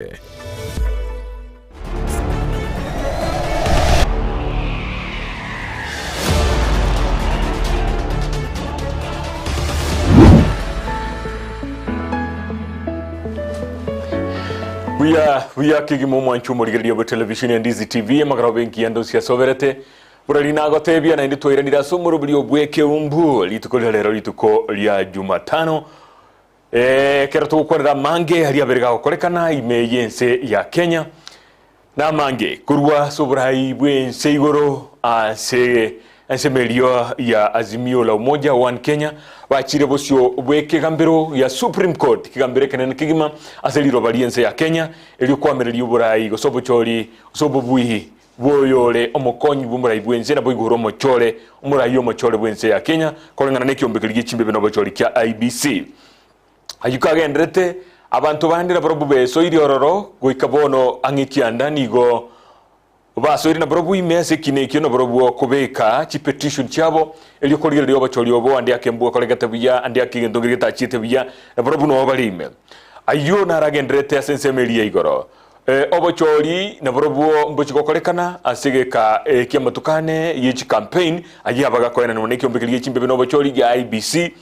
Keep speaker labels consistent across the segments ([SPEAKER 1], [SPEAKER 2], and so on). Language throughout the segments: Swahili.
[SPEAKER 1] We are kigimo mwanchu murigeria bo television ya Ndizi TV magaro benki ya ndosi ya soverete burali nago tebia na ndi twiranira sumuru buli Ekeumbu lituko lero lituko lya Jumatano kero tugukorera mange hari aberega gukorekana imeyense ya Kenya na mange kurwa soburai bwense igoro Ansemelio ya Azimio la Umoja One Kenya wachire bosyo bwekegambiro ya Supreme Court kigambire kenene kigima aseliro baliense ya Kenya eliyokwamereri uburai gosobo choli gosobo bwihi boyole omokonyi bumurai bwense na boigoro mochole umurai omochole bwense ya Kenya kolengana nekyombekeli gechimbe beno bocholi kya IBC ayukagendrete abantu bandira borobu beso iriororo goikabono angikianda nigo basoiri na borobu imese kinekyo na borobu kubeka chi petition cyabo elyo kolire lyo bacholi obo andi akembu kolegata biya andi akigendo tachite biya na borobu no balime ayo naragendrete asensemelia igoro obocholi na borobu mbochiko kolekana asegeka kiamatukane yechi campaign ayi abaga koena no nekyo mbekeli chimbe beno bocholi ya IBC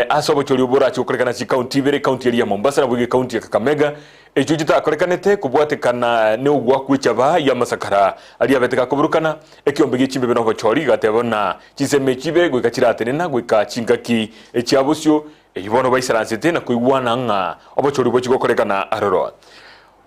[SPEAKER 1] asobo choli obora chukolekana si county bere county ya Mombasa na bwige county ya Kakamega echo gitakorekanete kubwatekana ne ugwa kwichaba ya masakara ali abeteka kuburukana ekyombege chimbe beno bocholi gatebona chiseme chibe gwikachiratenena gwikachingaki echiabusyo eyibono baisaransete na kuigwana nga obocholi bochikokorekana aroro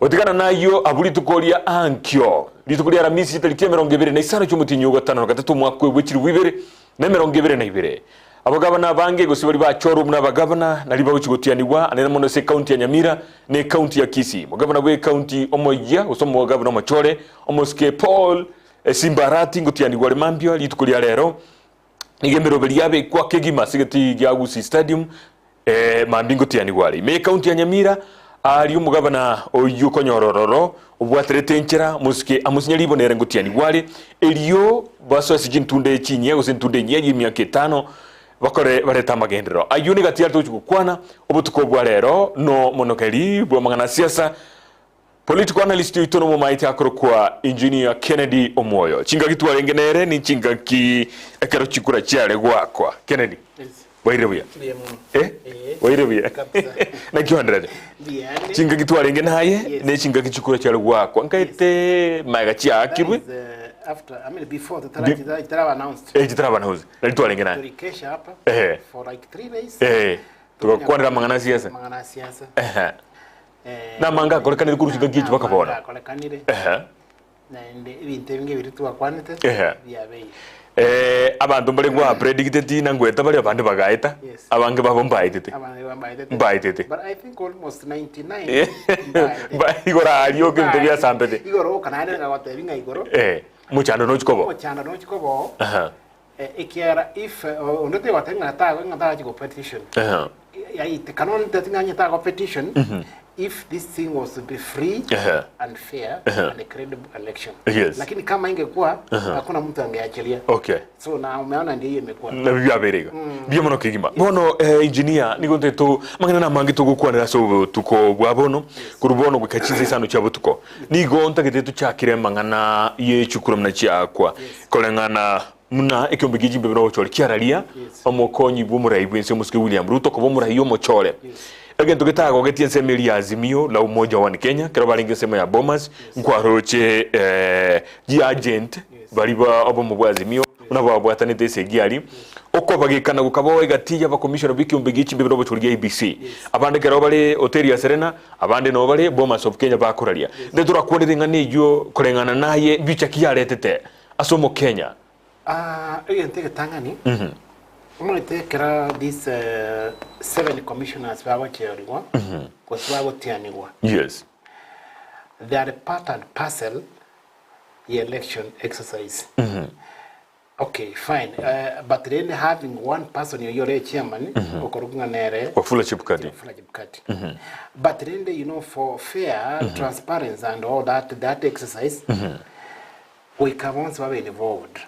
[SPEAKER 1] otigana nayo abuli tukolia ankyo litukolia ramisi talikia 20 cyumutinyo gatano gatatu mwakwe bwechiri wibere na 2022 abagabana bange gosibali ba choro muna bagabana naliba uchigotianiwa anena mono se county ya Nyamira ne county ya Kisii mugabana we county Omwoyo osomo wagabana machore omoske Paul Simbarati ngotianiwa lemambio litukolia lero nigembero beliabe kwa kegima sigeti gyagusi stadium mambingo tianiwali me county ya Nyamira ali umugabana oyu konyorororo ubwaterete nchera muske amusinyali bonere ngotianiwali eliyo baso sijintunde chinye gosentunde nyeyi 5 bakore bareta magendero ayuni gatiya tukukwana obutukobwa lero no monokeli bwa mangana siasa political analyst itono mu maiti akorokwa engineer Kennedy Omwoyo chinga kitu alengenere ni chinga ki ekero chikura cyale gwakwa Kennedy wairebuya wairebuya na kiwandrede chinga kitu alengenaye ne chinga kichikura cyale gwakwa nkaite maga cyakirwe
[SPEAKER 2] after before the Taraba announced
[SPEAKER 1] Taraba announced nalito alengena
[SPEAKER 2] turikesha hapa for like 3 days
[SPEAKER 1] tukakwanira mangana siasa na manga kolekanire kurushika gichi bakabona
[SPEAKER 2] kolekanire na ibintu binge biri twakwanite byabeyi
[SPEAKER 1] abantu bari gwa predicted nangweta bari abandi bagaita abange babombaitete mbaitete
[SPEAKER 2] but I think almost 99
[SPEAKER 1] igora aliyo kente bya sambete
[SPEAKER 2] igoro kanane ngawatebinga igoro
[SPEAKER 1] muchando no chikobo
[SPEAKER 2] ikiara if ondote watenga ngata petition yaite kanon tetinga ngata petition if this thing was to be free and fair and a credible election lakini kama ingekuwa hakuna mtu angeachilia so na umeona ndiye imekuwa
[SPEAKER 1] na bya berega bya mono kigima bono engineer nigonte to mangana na mangi tugukwanira so tuko bwabono kurubono gwikachize isano cyabo tuko nigonta getetu cyakire mangana ye chukura mna cyakwa kolengana muna ekyombege jimbe bino chole kyaralia omokonyi bumurai bwense muske William Ruto ko bumurai yo mochole agento getago getiense meli ya Azimio la Umoja One Kenya kero balinge sema ya Bomas nkwaroche gi agent baliba obo mu Azimio unabo bwatanete segiali okko bagekana gukabo egatiya ba commissioner bikyombege chimbe bino bochole IBC abande kero bale hotel ya Serena abande no bale Bomas of Kenya bakuralia ndetura kwonere nejo kolengana naye bicha kiyaretete asomo Kenya
[SPEAKER 2] egente tangani Umwetekera these 7 commissioners babacheoriwa kwasibabotyanirwa they are part and parcel the election exercise okay fine but then having one person you're chairman okorugnanere
[SPEAKER 1] full chipkati
[SPEAKER 2] but then for fair transparency and all that exercise we can once be involved.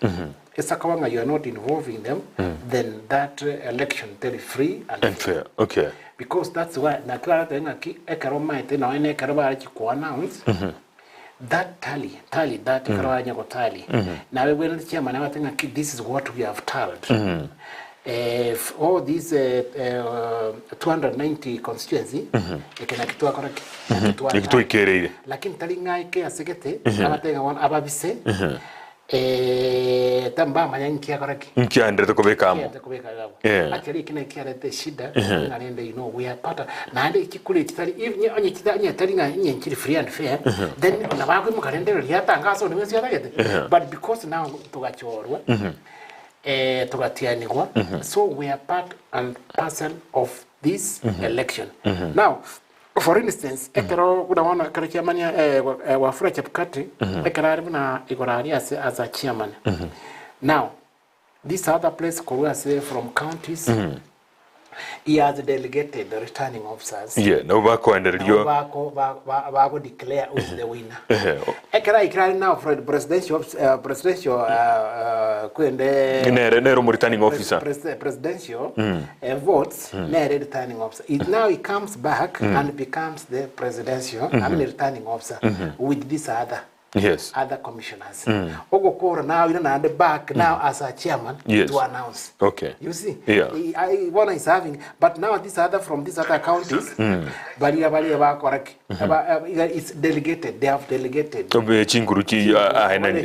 [SPEAKER 2] Esakawanga, you are not involving them, then that election is free and fair.
[SPEAKER 1] Okay.
[SPEAKER 2] Because that's why nakala tenga ki ekaroma ite na ene karaba ku announce that tally that karaba nyako tally. Na we when the chairman na tenga ki this is what we have tallied. All these 290 constituency ekena kitu akora
[SPEAKER 1] kitu ikerere
[SPEAKER 2] lakini tali ngai ke asegete abatenga wan ababise tamba manyanki akora ki
[SPEAKER 1] nkiandre to kubeka amo
[SPEAKER 2] actually kina kiarete shida ngalende we are part na ande kikule kitali if onye kitanya tali ngai nkiri free and fair then na bakwe mu kalendero lyatangazo nimwe syatagete but because now tugachorwa so we are part and parcel of this election. Now, for instance, ekero kuna wana kare chairman wafura chapkati ekero na igorari as a chairman. Now, this other place say from counties. He has delegated the returning officers.
[SPEAKER 1] Yeah, no bako enderio.
[SPEAKER 2] Bako declare who's the winner. Ekera now for the presidential
[SPEAKER 1] returning officer.
[SPEAKER 2] Presidential votes returning officer. Now he comes back and becomes the presidential returning officer with this other commissioners. Ogokoro now you know the back now as a chairman to announce.
[SPEAKER 1] Okay.
[SPEAKER 2] You see?
[SPEAKER 1] Yeah.
[SPEAKER 2] One is having, but now this other from these other counties, it's delegated. They have delegated.
[SPEAKER 1] Chinguruchi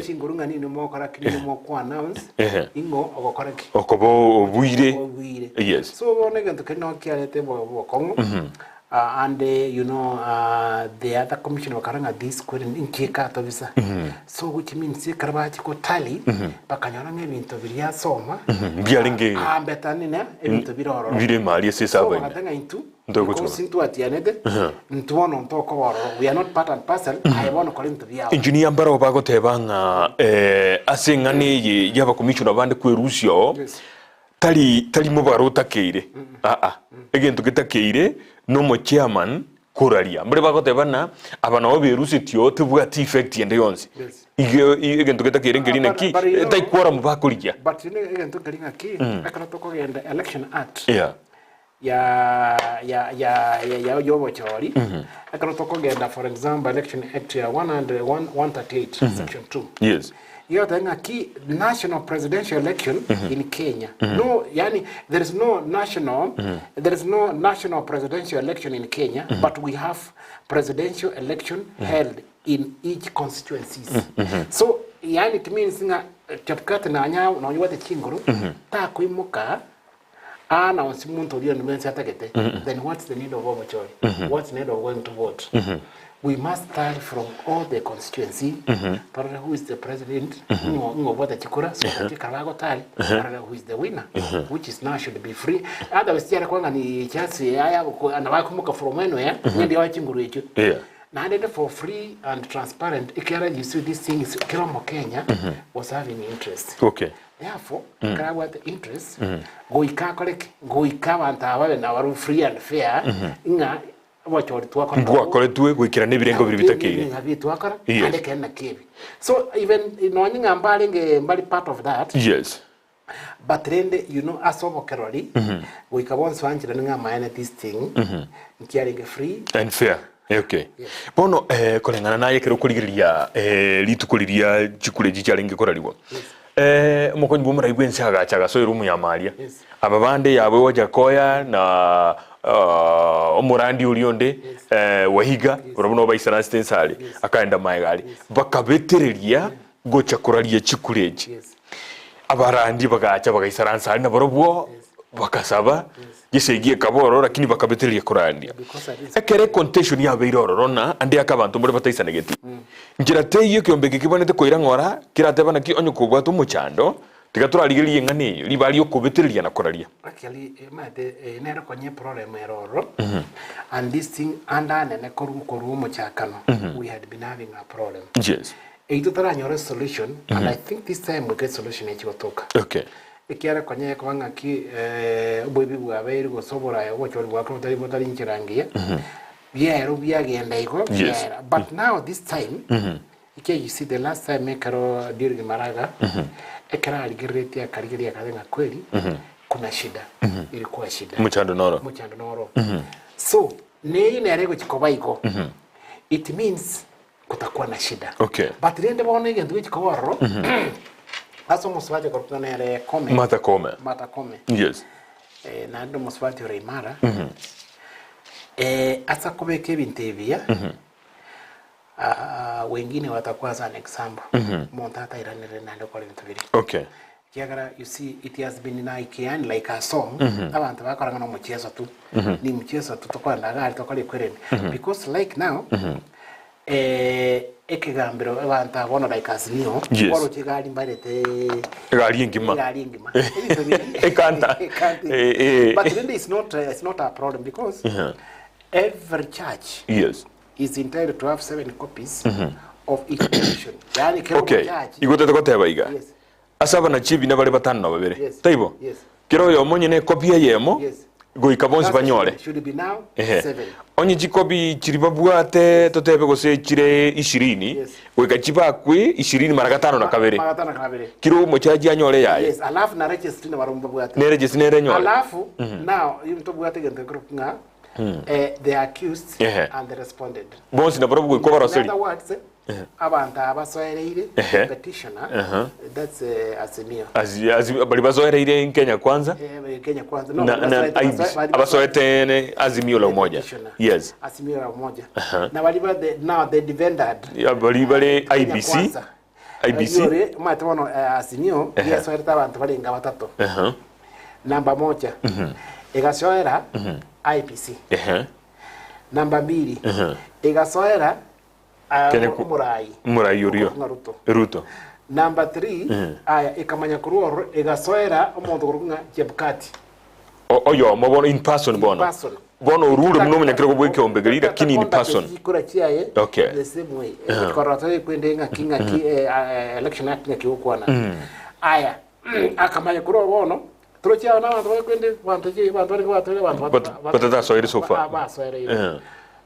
[SPEAKER 2] Chingurunga ni mo correct ni mo ko announce. Ingo ogokoreki.
[SPEAKER 1] Okobo buire. Yes.
[SPEAKER 2] So one again to keno kialete bo Congo. And the other commissioner karanga this kweli nkeka tobisa so which means karabati ko tally bakanyana n'ibintu biriya soma
[SPEAKER 1] byaringe
[SPEAKER 2] ambetani ne ibintu biroro
[SPEAKER 1] bire mali sesa
[SPEAKER 2] so batanga into ndoko sintu atianede ntuono ntoko waro we are not part and parcel I want to call him to be out
[SPEAKER 1] engineer mbaro bago tebanga asengane yaba commissioner bande kwerusyo tali mubaro takeire egento kitakeire no mo chairman kuraria mbere bagotebana abana oberusitio tubwati effect yende yonse igento ketakire ngerine ki taikwara mubakuria
[SPEAKER 2] but egento keringa ki akana tokogenda election act ya yobo chori akana tokogenda for example election act ya 138 section 2
[SPEAKER 1] yes
[SPEAKER 2] you know key national presidential election in Kenya. No, yani there is no national presidential election in Kenya, but we have presidential election held in each constituencies. So yani it means nga chapkati na nyao na yote chinguru ta kuimuka ana onsimuntu dio nmensi atakete. Then what's the need of overjoy? What's the need of going to vote? We must start from all the constituency. Who is the president? Who is the winner? Which is now should be free. Otherwise, there kwanga ni chance anawakumuka from anywhere. Ndio wachinguru yetu. Now, for free and transparent, you see these things. Kilomo Kenya was having interest.
[SPEAKER 1] Okay.
[SPEAKER 2] Therefore, the interest. Go ikawa antawa na waru free and fair. Inga
[SPEAKER 1] Mbwa tuwe kuikira nibirengo bibitakire.
[SPEAKER 2] So even knowing mbali part of that.
[SPEAKER 1] Yes.
[SPEAKER 2] But then asobo keroli we can once want to know this thing nkiaringe free
[SPEAKER 1] and fair. Okay. Yes. Bono kolengana naye kero kurigiria litukuriria chikule jicharinge koraliwa. Mokonyi bumura igwense agachaga so irumu ya Maria. Ababande yawe wajakoya na omurandi ulionde wahiga urabona baisana stensale akaenda maigari bakabetereria gocha kuralia chikuleji abarandi bagacha bagaisana na barobwo bakasaba gisegiye kaboro lakini bakabetereria kurandia ekere contention ya beirorona andi akabantu muri bataisana geti ngira teye kyombeke kibonete koira ngora kiratebana ki onyukubwa tumuchando tigaturarigirie ngani libali okubetereria na kuralia
[SPEAKER 2] actually nero konye problem eroro and this thing andane ne koru muchakano we had been having a problem
[SPEAKER 1] yes
[SPEAKER 2] eitutara solution and I think this time we get solution echigotoka
[SPEAKER 1] okay
[SPEAKER 2] ikiara konye kwanga ki bobi bwabeiri gosobora yochori bwakro tari nchirangia biero biagenda iko but now this time Okay, you see the last time Ekaro during Maraga, Ekara aligiretia karigiria kadanga kweli, kuna shida. Ilikuwa shida.
[SPEAKER 1] Muchando noro.
[SPEAKER 2] So, nei nerego chikobaiko. It means kutakuwa na shida.
[SPEAKER 1] Okay.
[SPEAKER 2] But rende bone gendu chikowaro. Aso muswaje kortana yale kome.
[SPEAKER 1] Mata kome. Yes.
[SPEAKER 2] Na ndo muswaje reimara. Asa kubeke bintevia. Wengine watakuwa as an example. Montata iranire nando kwa bintevia.
[SPEAKER 1] Okay.
[SPEAKER 2] Kiagara, you see, it has been in Ikean like a song. Abantu bakoranga no muchezo tu. Ni muchezo tu tokwa ndagari tokali kwereni. Because like now, ekegambiro abantu abona like as new. Koro kigali mbarete.
[SPEAKER 1] Gali ngima. Ekanta.
[SPEAKER 2] But then it's not a problem because every church is entitled to have 7 copies of each edition. Yani kero church.
[SPEAKER 1] Igotete koteba iga. Yes. Asaba na chibi na bale batano babere. Taibo. Yes. Kero yo monye ne kopia yemo. Yes. Go ikabonzi banyore.
[SPEAKER 2] Should be now 7.
[SPEAKER 1] Onye chikobi chiribabwate totebe go se chire 20. Yes. Go ikachiba kwe 20 mara 5 na kabere. Kiro mo chaji anyore yaye.
[SPEAKER 2] Yes, alafu na register na barumba bwate.
[SPEAKER 1] Ne register ne renyore.
[SPEAKER 2] Alafu now yumto bwate gende group nga they accused and they responded.
[SPEAKER 1] Bonsi na barabu ko baraseli.
[SPEAKER 2] In other words, abantu abasoereire petitioner that's Azimio.
[SPEAKER 1] Bali basoereire in Kenya kwanza?
[SPEAKER 2] Kenya kwanza. No,
[SPEAKER 1] abasoete Azimio la Umoja. Yes.
[SPEAKER 2] Azimio la Umoja. Na bali now they defended.
[SPEAKER 1] Bali IBC.
[SPEAKER 2] Yore matono Azimio yasoereta abantu bali nga batatu. Namba 1. Igasoera IBC. Namba 2. Igasoera Murai Urio. Ruto. Number 3, aya ikamanya kuruo igasoera omuntu kurunga Chebukati.
[SPEAKER 1] Oyo mobono in person bono. Bono rule mnomenya kiroko bweke ombegerira kini in person. Okay.
[SPEAKER 2] The same way. Koroto kwendenga kinga election act nga kiukwana. Aya akamanya kuruo bono trochia na bantu kwende bantu
[SPEAKER 1] But so it is so far.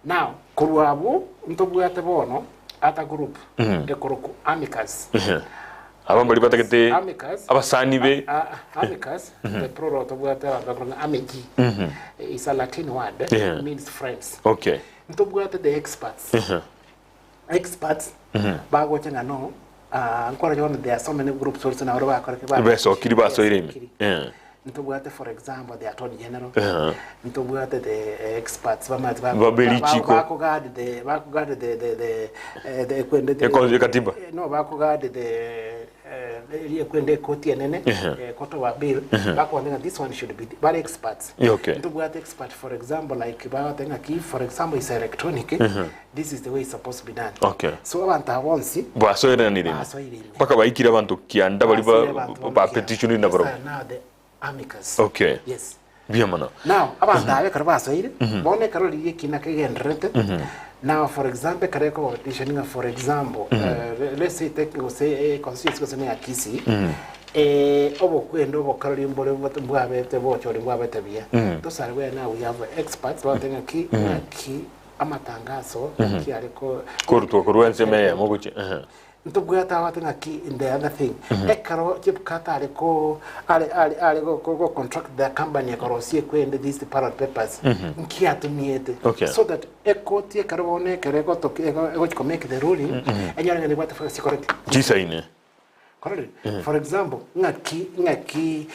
[SPEAKER 2] Now, kuruabu ntobwate bono ata group ekoroku amicus.
[SPEAKER 1] Abambali batakete abasani be
[SPEAKER 2] amicus the plural tobwate abakronga amigi is a Latin word means friends.
[SPEAKER 1] Okay.
[SPEAKER 2] Ntobwate the experts. Experts bago chenga no nkora jona there are so many groups also na roba akora
[SPEAKER 1] beso kiribaso iremi.
[SPEAKER 2] Ntobwate for example the attorney general. Ntobwate the experts
[SPEAKER 1] bakugade
[SPEAKER 2] the kwende
[SPEAKER 1] katiba.
[SPEAKER 2] No bakugade the kwende koti enene koto wa bill bakwanga this one should be very experts.
[SPEAKER 1] Okay.
[SPEAKER 2] Ntobwate expert for example like bawatenga ki for example is electronic. This is the way it's supposed to be done.
[SPEAKER 1] Okay.
[SPEAKER 2] So abantu abonsi
[SPEAKER 1] basoera nire paka baikira abantu kianda bali ba petition na baro.
[SPEAKER 2] Amicus.
[SPEAKER 1] Okay.
[SPEAKER 2] Yes.
[SPEAKER 1] Bien mana.
[SPEAKER 2] Now, abantu abe karbaso ire, bone karoli yekina kegendrete. Now, for example, kareko petitioning for example, let's say take say constituency ko sene akisi. Obo kwendo obo karoli mbole mbwabete bochori mbwabete bia. Those are where now we have experts batenga ki amatangazo ki ariko
[SPEAKER 1] kurto kuruense me moguche.
[SPEAKER 2] Ntobwata watenga ki in the other thing. Ekaro Chebukati go contract the company akorosie kwende these parallel papers. Nkia tumiete. So that ekoti ekarone kereko to ego make the ruling and you are what for correct.
[SPEAKER 1] Jisaine.
[SPEAKER 2] Correct. For example, ngaki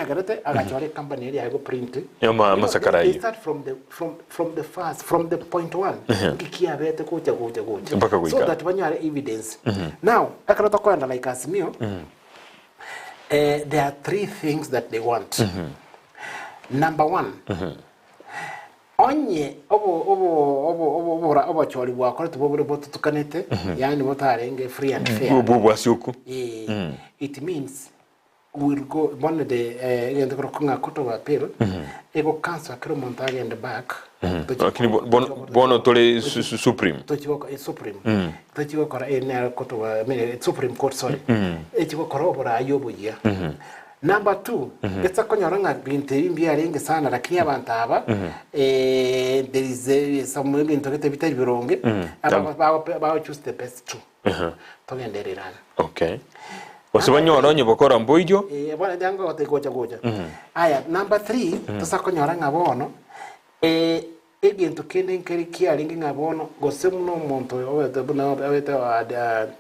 [SPEAKER 2] agarate agachore company area go print.
[SPEAKER 1] Yama masakarai.
[SPEAKER 2] They start from the point 1. Ngiki abete kuja. So that when you are evidence. Now, akaroto kwenda like Azimio. There are 3 things that they want. Number 1. Onye obo chori bwa koreto bobure botu tukanete yani botarenge free and fair.
[SPEAKER 1] Bobo asiuku.
[SPEAKER 2] It means we will go one of the yende krokunga koto wa appeal ego cancel akero montage and back.
[SPEAKER 1] Lakini bono tole supreme.
[SPEAKER 2] Tochiko supreme. Tochiko kora ene koto wa Supreme Court sorry. Echiko kora obora ayobo ya. Number 2, getsa konyoranga bintu bimbiya renge sana lakini abantu aba there is some bintu gete bitari bironge aba choose the best two. Togendererana.
[SPEAKER 1] Okay. Wasibanyoronye bokora mboijo?
[SPEAKER 2] Bwana jango gotegoja. Aya, number 3, tusakonyoranga bono ebintu kende nkeri kialingi ngabono gosemuno omuntu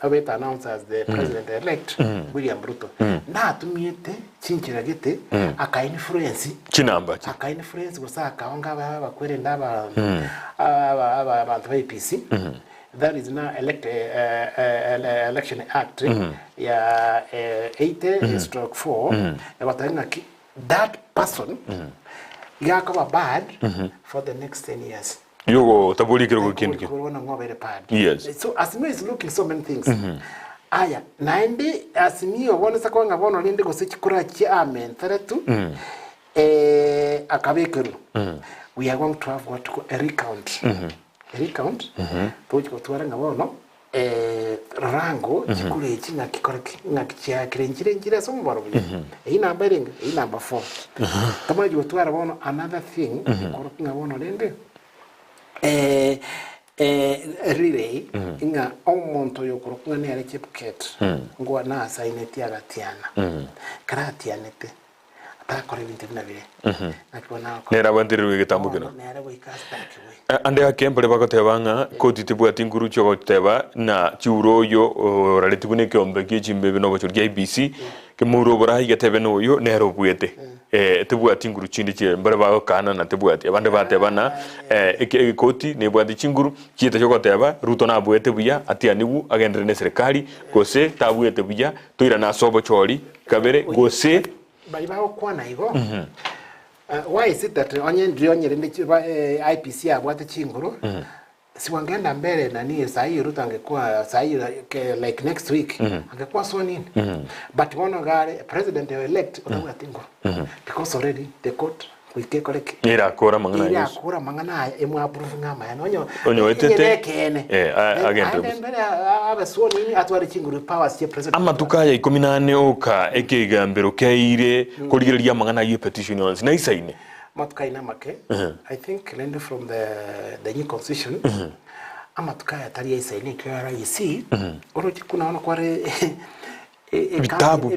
[SPEAKER 2] obeta announced as the president elect William Ruto na tumiyete chinchira gete aka influence
[SPEAKER 1] chinamba
[SPEAKER 2] aka influence gosaka onga bakwere ndaba abantu ba APC. That is now election act ya 80/4 about that person yakaba bad for the next 10 years.
[SPEAKER 1] Yogo tabulikira gukindi.
[SPEAKER 2] Yes. So Asimio is looking so many things. Aya, naende Asimio wonesa kwanga bono linde gosechikura chairman 32 akabekeru. We are going to have what to a recount. A recount. Tochiko tuaranga bono rango chikure chinga kikoreki ngakicha kirenjire somo baro. Number 4. Tama jo tuara bono another thing koroki ngabono lende relay inga omonto yo koroki ngane chepket ngwa na saineti agatiana kratianete atakore bintu binabire nakibona
[SPEAKER 1] nera bandiru gitambukino
[SPEAKER 2] nera boikasta kiwe
[SPEAKER 1] ande akemple bakotebanga koti tibwati nguru cyo goteba na chiuroyo ralitibune kyombe kichimbe bino bocho rya IBC kemuro borahi gatebe noyo nero bwete tibwati nguru chindi che mbere ba kana na tibwati abande batebana koti ne bwati chinguru chita cyo goteba Ruto na bwete buya atianiwu agendere ne serikali gose tabwete buya toira na sobo chori kabere gose
[SPEAKER 2] bali bawo kwana igo. Why is it that onye ndiyonyere IPC abwate chinguru siwangenda mbele nani sahi Ruto angekuwa sahi like next week angekuwa so nini but one gare president elect utawati nguru because already the court wike koreke
[SPEAKER 1] ira akora
[SPEAKER 2] mangana emu approve ngama ya
[SPEAKER 1] onyo wetete
[SPEAKER 2] agenda mbele aba so nini atware chinguru powers ye president
[SPEAKER 1] amatukaya 14 oka ekegambero keire kurigiria mangana ye petitions na isaine
[SPEAKER 2] matukaina make I think land from the new constitution amatukaya tari isaine kwa rais orochi kuna ona kware
[SPEAKER 1] vitabu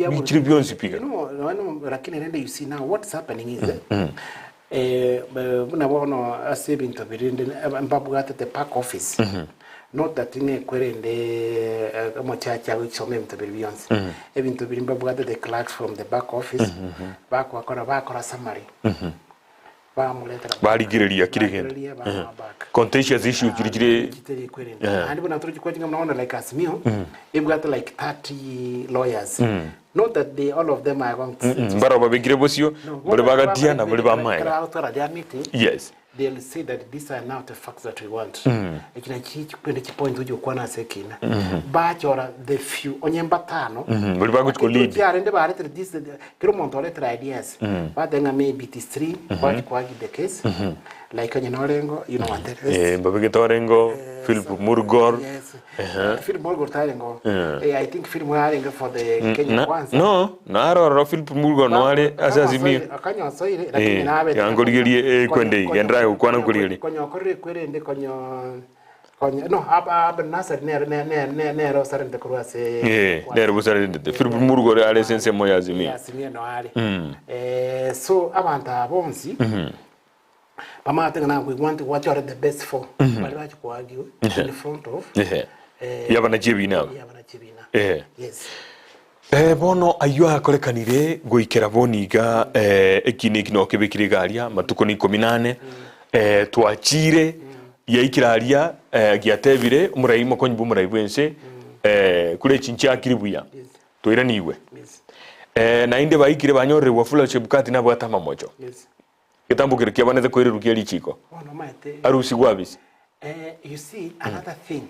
[SPEAKER 1] bichiri byonsi piga
[SPEAKER 2] no lakini rende you see now what's happening is bono asebing to birinde mbabu gata the park office not that in kwerende mochacha wichome mtabiri byonsi ebintu birimba bugata the clerks from the back office bakora summary
[SPEAKER 1] barigiriria kirigenda contentious issue kirigire
[SPEAKER 2] and when aturi kwatinga mnaona like Asimio they've got like 30 lawyers not that they all of them are going to
[SPEAKER 1] bara babigire bosio bale bagatia na bale bamaya yes
[SPEAKER 2] they'll say that these are now the facts that we want ekina chichi kwende chipoint ujo kwana sekina bachora the few onyemba 5
[SPEAKER 1] bale baguchiko lead
[SPEAKER 2] ya rende ba letter this kero monto letter ideas but then maybe it is 3 but kwa the case like onye norengo you know what that is
[SPEAKER 1] babige torengo Philip Murgor
[SPEAKER 2] Philip Murgor tarengo I think Philip Murgor for the Kenya kwanza
[SPEAKER 1] no naro Philip Murgor no ale asazimio
[SPEAKER 2] akanyo soire lakini nabe
[SPEAKER 1] yangoligerie kwende gendra ukwana kuligerie
[SPEAKER 2] konyo korre kwende konyo no aba nasar ne ro sarende kurwase
[SPEAKER 1] ne ro sarende Philip Murgor ale sense moya azimio
[SPEAKER 2] no ale so abanta bonsi pamate ngana we want what are the best for bali bachi ko argue in the front of
[SPEAKER 1] yabana chibina
[SPEAKER 2] yes
[SPEAKER 1] bono ayo akorekanire goikera boniga ekini kino kebikirigaria matuko ni 18 twachire yaikiraria giatebire umuraimo konyibu muraibwense kule chincha kiribuya toira niwe na inde baikire banyorre wafula chebukati na bwatama mojo kitambukire kiabaneze koire rukieli chiko arusi gwabisi
[SPEAKER 2] you see another thing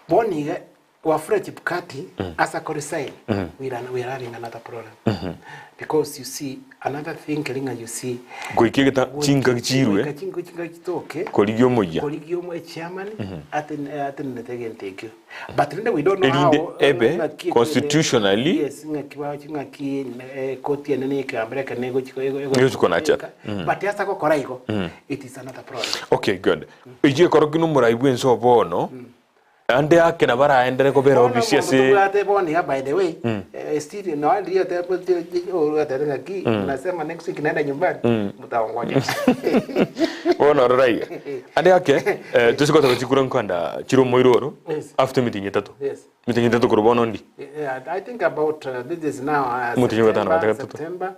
[SPEAKER 2] boniga Wafula Chebukati as a co-resign, we are having another problem. Because you see, another thing, you see,
[SPEAKER 1] Goiketa chinga chirwe. Koligio moja.
[SPEAKER 2] Koligio moja chairman at the take you. But we don't know how
[SPEAKER 1] ebe constitutionally
[SPEAKER 2] yes ngaki koti enene America nego
[SPEAKER 1] chiko na chat.
[SPEAKER 2] But yasa ko koraiko it is another problem.
[SPEAKER 1] Okay, good. Ije korokino muraibu enso bono. Ande yake na bara endere ko bera obisi ase
[SPEAKER 2] by the way still no ndio ngaki nasema next week naenda nyumbani mtaongoja
[SPEAKER 1] ono rai ande yake tusiko tukachikura nkwanda chiro moiroro after meeting yetatu meeting yetatu ko bono ndi
[SPEAKER 2] I think about this is now September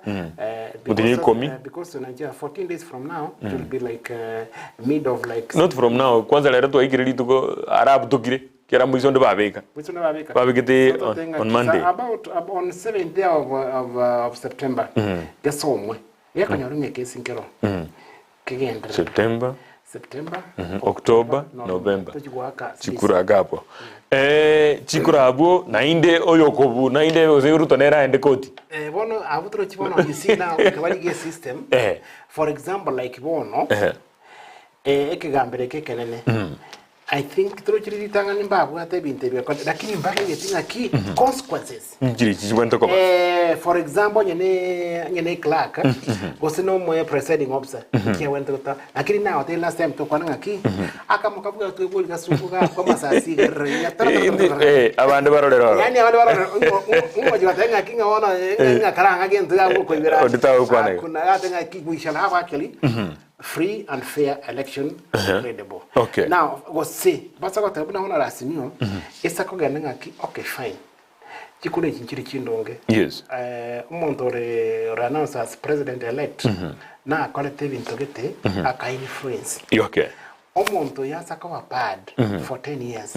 [SPEAKER 2] because in Nigeria 14 days from now it will be like mid of like
[SPEAKER 1] not from now kwanza lero to ikirili tuko arab tukire kera mwizo ndo babeka babekete on Monday
[SPEAKER 2] about on 7th day of September gasomwe yakanyarunye kesi nkero kigenda
[SPEAKER 1] September October November chikura gapo chikura abo nainde oyokobu nainde ozeruto nera ende koti
[SPEAKER 2] bono abutro chibono you see now kwali system for example like bono ekigambere kekenene I think through chiri tanga nimbabu ate bintebya lakini mbaka yetinga ki consequences
[SPEAKER 1] njiri chiwento ko
[SPEAKER 2] for example nyene clerk was no more presiding officer ki wento ta lakini now the last time to kwana ngaki akamukavuga twebuli gasukuga kwa masasi ya
[SPEAKER 1] abande barorero
[SPEAKER 2] yani abande barorero umwe watenga kinga wana ngakaranga gento yabo ko ibira
[SPEAKER 1] oditawo kwana
[SPEAKER 2] kuna atenga ki we shall have actually free and fair election credible.
[SPEAKER 1] Okay.
[SPEAKER 2] Now, was say, basa ko tabuna hona rasinyo, esa ko gana ngaki, okay fine. Chikune chinchiri chindonge.
[SPEAKER 1] Yes.
[SPEAKER 2] Umuntu announce as president elect. Na collective intogete aka influence.
[SPEAKER 1] Okay.
[SPEAKER 2] Umuntu yasa ko bad for 10 years.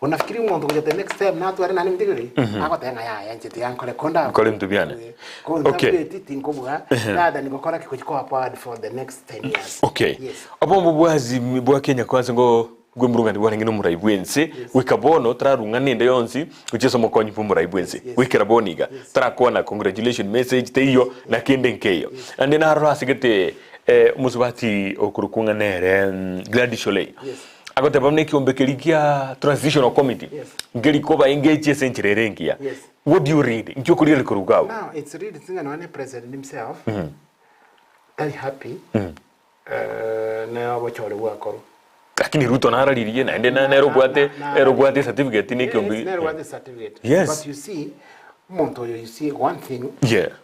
[SPEAKER 2] Unafikiri umuntu kujya the next time na tu ari nani mdigiri? Akotenga ya njiti yankole konda.
[SPEAKER 1] Kole mtubiana. Okay.
[SPEAKER 2] Tinkobuga nada nigokora kikuchikoa bad for the next 10 years.
[SPEAKER 1] Okay.
[SPEAKER 2] Yes.
[SPEAKER 1] Obo bwazi bwa Kenya kwanza ngo gwemurunga ndibwana ngino muraibwense wikabono trarunga nende yonsi kucheso mokonyi pu muraibwense wikiraboniga trakona congratulation message teyo na kende nkeyo ande na ro asigete musubati okurukunga nere Gladys Olei agote bamne kiombekelikia transitional committee ngeliko ba engage senchirerengia what do you read nkyo kurire kurugao
[SPEAKER 2] now it's really singa no president himself very happy na wachole wakoro
[SPEAKER 1] lakini Ruto nararirie na ende na erogwate certificate ni kiombi
[SPEAKER 2] certificate
[SPEAKER 1] yes
[SPEAKER 2] but you see monto you see one thing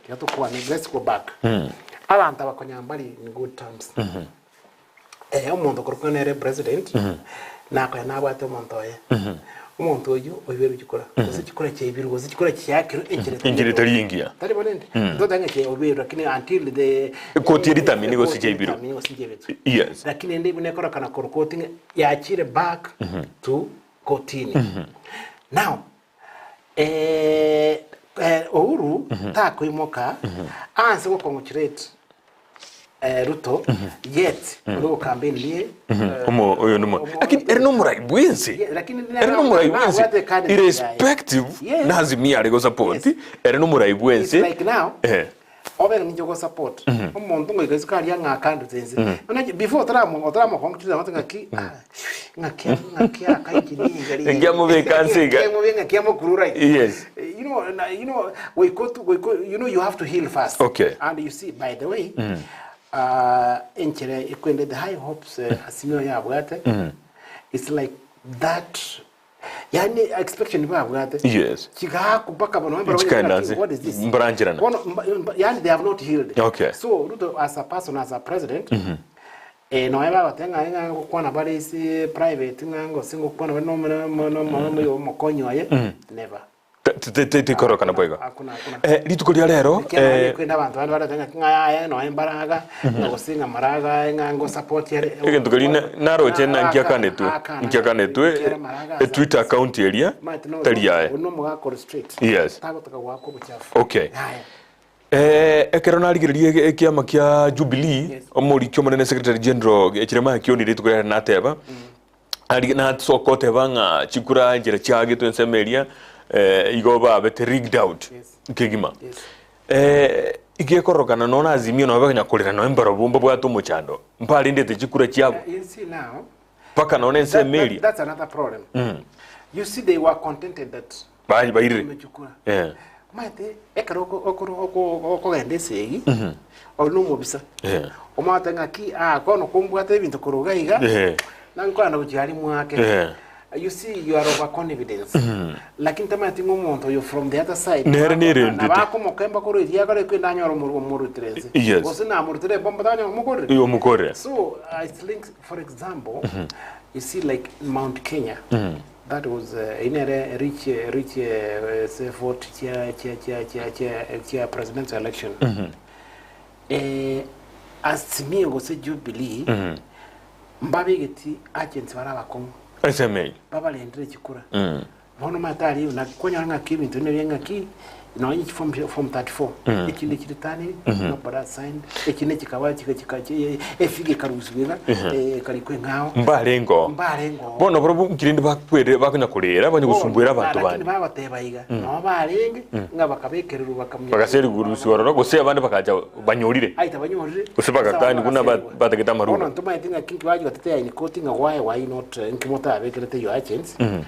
[SPEAKER 2] yato kwa let's go back abantu abakonyambali in good terms umuntu korukana president nako yanabwate umuntu oye umuntu uyu oyiberu gikora uzikora cyebiro uzikora cyakiro
[SPEAKER 1] engire taringia
[SPEAKER 2] tari bonende ndodanga cye oyiberu lakini until the
[SPEAKER 1] koti determine go cyebiro yes
[SPEAKER 2] lakini ndi bunekora kana korukoti yakire back to kotini now Uhuru tako imoka anse go congratulate Ruto yet ro campaign liye
[SPEAKER 1] oyo numo lakini erino muraibwense erino muraibwense irrespective nazimia arego support erino muraibwense
[SPEAKER 2] like now over njogo support umuntu ngo igazikari yangakandu zenze before tramo conclude amatanga ki ngaki akayikini
[SPEAKER 1] ngia mu vacancy
[SPEAKER 2] ngia mu kurura
[SPEAKER 1] yes
[SPEAKER 2] you know we go you know you have to heal fast
[SPEAKER 1] okay
[SPEAKER 2] and you see by the way enchere ikwende the high hopes asimyo yabwate it's like that yani expectation yabwate
[SPEAKER 1] yes
[SPEAKER 2] kiga kubaka bano what is this
[SPEAKER 1] mbranjirana
[SPEAKER 2] yani they have not healed
[SPEAKER 1] okay
[SPEAKER 2] so Ruto as a person as a president no eba batenga nga kwana bari si private ngo singo kwana no mokonyo ye never
[SPEAKER 1] koroka na boigo litukulia rero
[SPEAKER 2] kwenda abantu baratenga ngaya no embaraga ngo singa maraga ngo support yere
[SPEAKER 1] egento kalina naroche na nkiakanetu Twitter account area taliae
[SPEAKER 2] no muga street
[SPEAKER 1] yes
[SPEAKER 2] tagotoka gwako buchafu
[SPEAKER 1] okay ekero narigiririe ekiama kia Jubilee omuri kyo munene secretary general ekirema kyo ni litukulia na teba ari na sokote banga chikura jira chage to nsemeria igoba bet rigged out kigima igekorogana nona azimio no baganya kulira no embaro bumba bwa tumuchando mpali ndete chikura chiabo
[SPEAKER 2] you see now
[SPEAKER 1] paka nona nsemeria
[SPEAKER 2] that's another problem. You see they were contented that
[SPEAKER 1] baire
[SPEAKER 2] mate ekaroko okoro gendesegi olumo bisa omata ngaki kono kumbwate ebintu kurugaiga nankwana bujari mwake. You see, you are overconfident. Lakini tama tingo monto you from the other side. Na bako mokemba koro idia kare kwenda nyoro muru trense. Osina muru tre bomba tanya mukore.
[SPEAKER 1] Yo mukore.
[SPEAKER 2] So I think, for example, you see like Mount Kenya. That was in a rich say vote chair presidential election. As me go say Jubilee, mbabe geti agents baraba kongo.
[SPEAKER 1] SMA.
[SPEAKER 2] Baba le entre chikura. Bono matari na konya nga kimi to ne nga ki no each from 34. Ekinde kitani no para signed. Ekinde kikawa chikachi efige karusubira kali kwengao.
[SPEAKER 1] Mbarengo. Bono bro kirinde bakwere bakunya kurera banye gusumbuira abantu bane.
[SPEAKER 2] Baba tebayiga. No barenge nga bakabekeruru bakamya.
[SPEAKER 1] Bakaseri gurusi waroro gose abandi bakaja banyorire.
[SPEAKER 2] Aita banyorire.
[SPEAKER 1] Usibaka kandi kuna bategeta maruno.
[SPEAKER 2] Bono ntuma itinga kinki waji gatetea in quoting why not nkimota abekerete your agents. You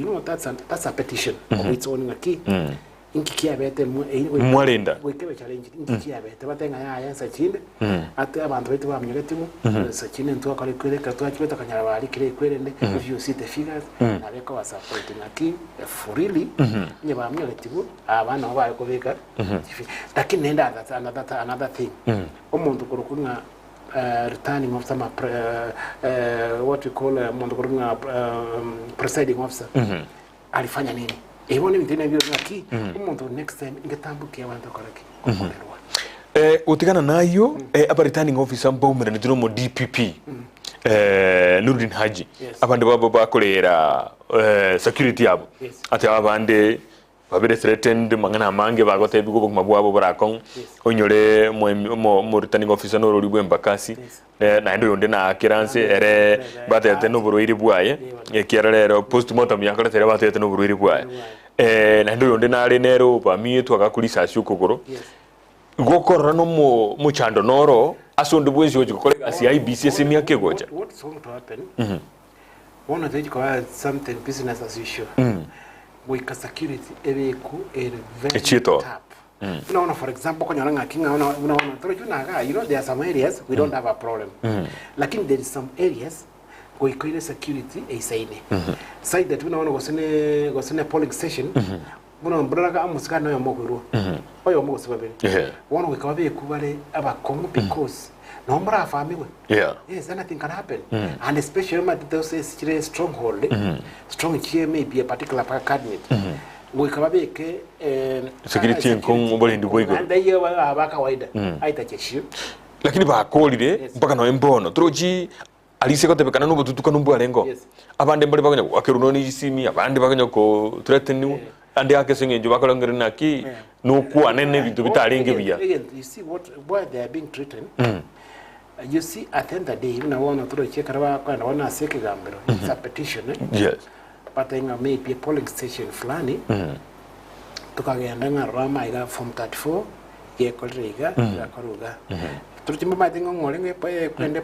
[SPEAKER 2] know that's a petition of its own key. Inki abete
[SPEAKER 1] mwalenda
[SPEAKER 2] wekebe challenge inki abete batenga ya sachinde ate abantu betu bamyegetimu sachinde ntwa kale kwere katwa chibeta kanyara bali kire kwerende if you see the figures abeko was supporting aki for really nye bamyegetimu abana bako beka lakini nenda that's another thing omuntu kurukunga returning of some what we call presiding officer alifanya nini ebone mitene byo ngaki umuntu next time ingetambuke abantu koraki komerwa
[SPEAKER 1] utigana nayo aba returning officer mbomera ndiro mo DPP Nurdin Haji abandi babo bakorera security yabo ati abande babere threatened mangana mange bagote bigo buguma bwabo barakon onyore mo returning officer no ruri bwembakasi na ndo yonde na kiranse ere batete no buruiri bwaye ekirero postmortem yakora tere batete no buruiri bwaye na ndo yonde na ari nero bamie twagakulisa cyukugoro gokorra no mu chando noro asonde bwezi oje gukore asi IBC semia kegoja
[SPEAKER 2] what's going to happen one of the something business as usual wika security ebeku very tap. No, for example, when you're king, you know, there are some areas we don't have a problem. Like there is some areas where you security a side. Side that we know was in a polling station. Braga Amuska no Moguru. Or your most baby. One week of a about Congo because number of family. Yes, anything can happen. And especially those is stronghold. Strong chair may be a particular cabinet. We can make
[SPEAKER 1] security in Congo in the way.
[SPEAKER 2] And they are back away. I touch you.
[SPEAKER 1] Lakini ba kolide mpaka no embono troji alise ko tebekana no bututuka no bwarengo abande mbali baganya akeruno ni simi abande baganya ko threaten ande akesenge njo bakolongere naki no ku anene bitu bitarenge biya.
[SPEAKER 2] You see why they are being threatened. You see at the end of the day even one to check araba kwa na seke gambero it's a petition.
[SPEAKER 1] Yes.
[SPEAKER 2] But then maybe a polling station flani tukagenda ngarama iga from 34 ye kolriga karuga turtimba madingo ngolenge kwende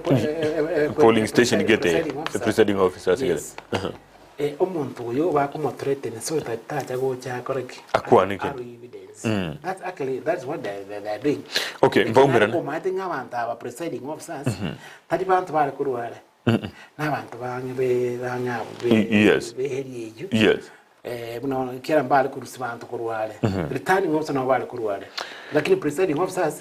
[SPEAKER 1] polling station gete the presiding officer
[SPEAKER 2] yes. Omuntu yo bakumo threaten so that tacha go cha koreki
[SPEAKER 1] akwanike
[SPEAKER 2] that's what they're doing.
[SPEAKER 1] Okay, mbomera
[SPEAKER 2] ko madinga abantu aba presiding officers tadi bantu bari kuruwale n'abantu banywe
[SPEAKER 1] yes yes
[SPEAKER 2] buno kera mbali kurusi bantu kuruwale returning officer no bali kuruwale lakini presiding officers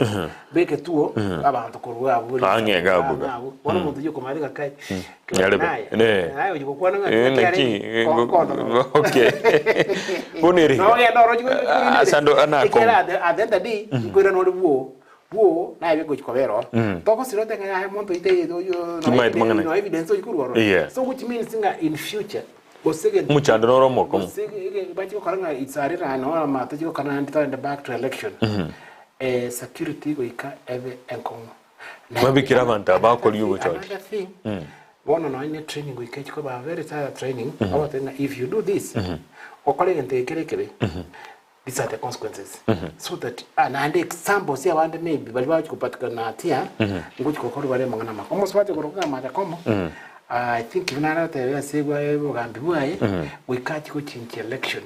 [SPEAKER 2] beke tuo abantu kuruwabo
[SPEAKER 1] angega buga
[SPEAKER 2] wana muntu yuko marika kai ayo yuko kwana
[SPEAKER 1] okay boneri
[SPEAKER 2] no ya no rojo
[SPEAKER 1] asando anako
[SPEAKER 2] adenda di ngora no libuo wo na ibe ko chikobero toko sirote nga muntu ite yo no evidence yikuruwaro so which means in future
[SPEAKER 1] muchando no romo como
[SPEAKER 2] bachi karanga itsarira no mata jiko kana and back to election security go ika ebe enkomo
[SPEAKER 1] mabikira banta ba ko yugo choice
[SPEAKER 2] One on one training we catch a very tired training. If you do this, these are the consequences. So that and examples here and maybe but what you put here, which almost what you I think if not say we can't go change election.